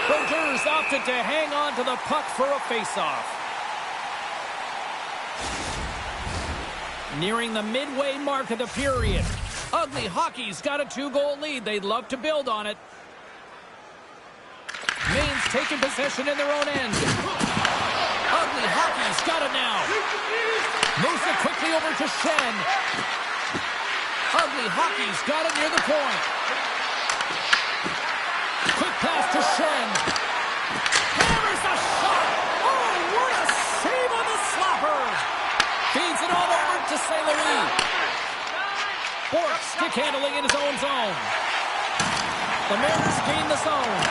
Bergers opted to hang on to the puck for a faceoff. Nearing the midway mark of the period. Ugly Hockey's got a 2-goal lead. They'd love to build on it. Maine's taking possession in their own end. Ugly Hockey's got it now. Moves it quickly over to Shen. Ugly Hockey's got it near the point. Quick pass to Shen. Hammers the shot. Oh, what a save on the slapper. Feeds it all over to St. Louis. Bork stick handling in his own zone. The Mariners gain the zone.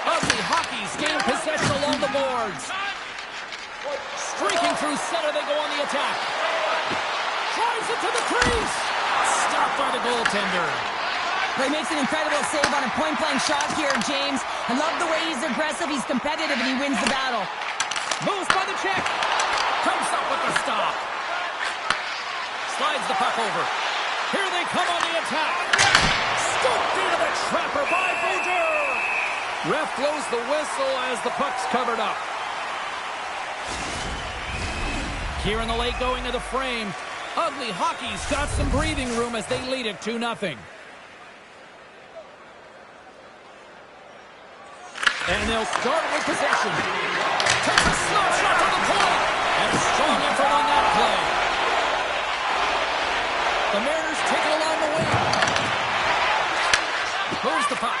Ugly Hockey's gain possession along the boards. Streaking through center, they go on the attack. Drives it to the crease. Stopped by the goaltender. He makes an incredible save on a point-blank shot here, James. I love the way he's aggressive, he's competitive, and he wins the battle. Moves by the check. Comes up with the stop. Slides the puck over. Here they come on the attack. Scooped into the trapper by Bouger. Ref blows the whistle as the puck's covered up. Here in the late going to the frame. Ugly Hockey's got some breathing room as they lead it 2-0. And they'll start with possession. Takes a slap shot to the point. And a strong effort on that play. The Mariners take it along the wing. Moves the puck.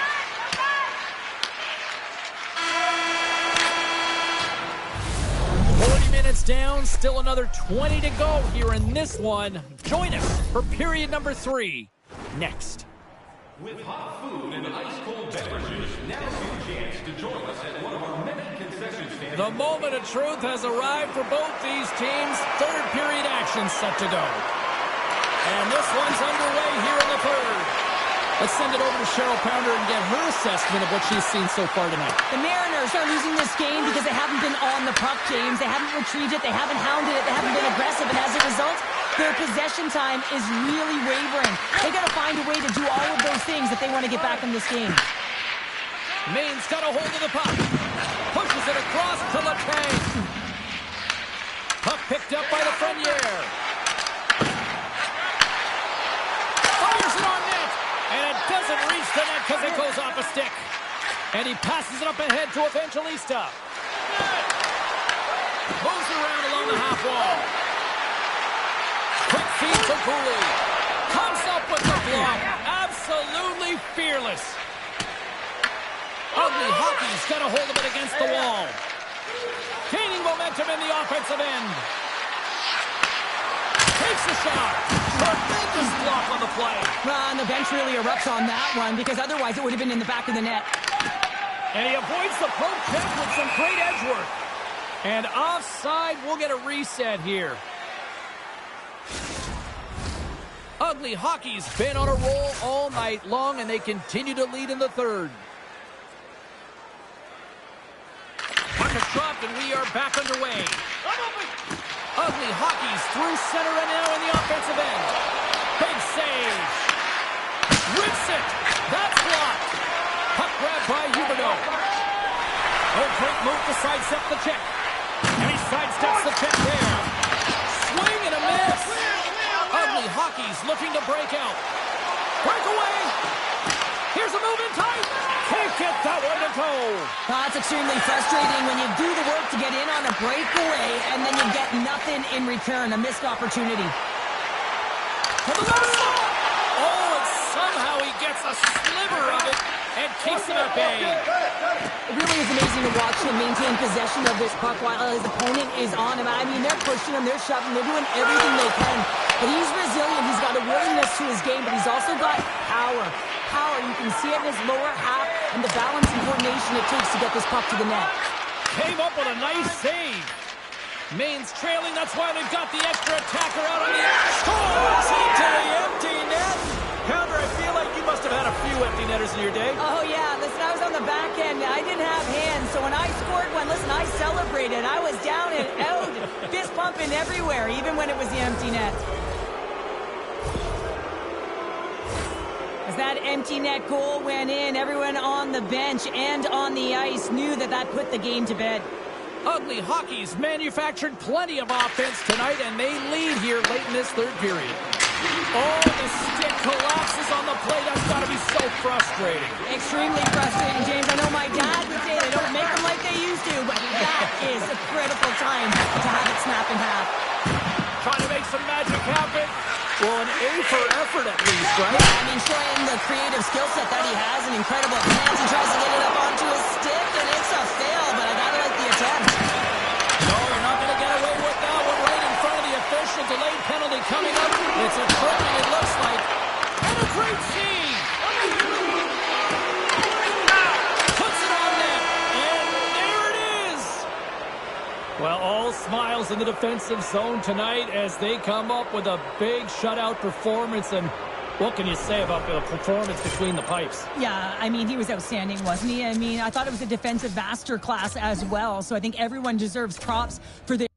Down, still another 20 to go here in this one. Join us for period number 3 next. With hot food and ice-cold beverages, now's your chance to join us at one of our many concession stands. The moment of truth has arrived for both these teams. Third period action set to go. And this one's underway here in the third. Let's send it over to Cheryl Pounder and get her assessment of what she's seen so far tonight. The Mariners are losing this game because they haven't been on the puck, James. They haven't retrieved it. They haven't hounded it. They haven't been aggressive. And as a result, their possession time is really wavering. They got to find a way to do all of those things if they want to get back in this game. Maine's got a hold of the puck. Pushes it across to Letang. Puck picked up by the Frenier. Fires it on net. And it doesn't reach the net because it goes off a stick. And he passes it up ahead to Evangelista. Moves around along the half wall. Quick feed to Cooley. Comes up with the block. Absolutely fearless. Ugly Hockey's got a hold of it against the wall. Gaining momentum in the offensive end. Takes a shot. Tremendous block on the play. Well, and the bench really erupts on that one because otherwise it would have been in the back of the net. And he avoids the poke check with some great edge work. And offside, we'll get a reset here. Ugly Hockey's been on a roll all night long, and they continue to lead in the third. Puck is dropped, and we are back underway. Ugly Hockey's through center and now in the offensive end. Big save. Rips it. That's blocked. Puck grab by Huberdeau. Oh, great move to sidestep the check. And he sidesteps the check there. Swing and a miss. Ugly Hockey's looking to break out. Breakaway. Here's a move in tight. Can't get that one to go. That's extremely frustrating when you do the work to get in on a breakaway and then you get nothing in return. A missed opportunity. To the left side. Oh, it's somehow he gets a sliver of it and keeps it at bay. It really is amazing to watch him maintain possession of this puck while his opponent is on him. I mean, they're pushing him, they're shoving, they're doing everything they can. But he's resilient. He's got a willingness to his game, but he's also got power. Power, you can see it in his lower half and the balance and coordination it takes to get this puck to the net. Came up with a nice save. Maine's trailing, that's why they've got the extra attacker out on the scores into the empty net. Pounder, I feel like you must have had a few empty netters in your day. Oh, yeah. Listen, I was on the back end. I didn't have hands, so when I scored one, listen, I celebrated. I was down and out, fist pumping everywhere, even when it was the empty net. As that empty net goal went in, everyone on the bench and on the ice knew that that put the game to bed. Ugly Hockey's manufactured plenty of offense tonight, and they lead here late in this third period. Oh, the stick collapses on the play. That's got to be so frustrating. Extremely frustrating, James. I know my dad would say they don't make them like they used to, but that is a critical time to have it snap in half. Trying to make some magic happen. Well, an A for effort at least, right? Yeah, I mean, showing the creative skill set that he has and incredible hands. He tries to get it up onto his stick, and it's a fail, but I gotta like the attempt. No, you're not going to get away with that one right in front of the official. Delayed penalty coming up. It's a tripping, it looks like. And a great save. Puts it on net. And there it is. Well, all smiles in the defensive zone tonight as they come up with a big shutout performance. And what can you say about the performance between the pipes? Yeah, I mean, he was outstanding, wasn't he? I mean, I thought it was a defensive masterclass as well. So I think everyone deserves props for their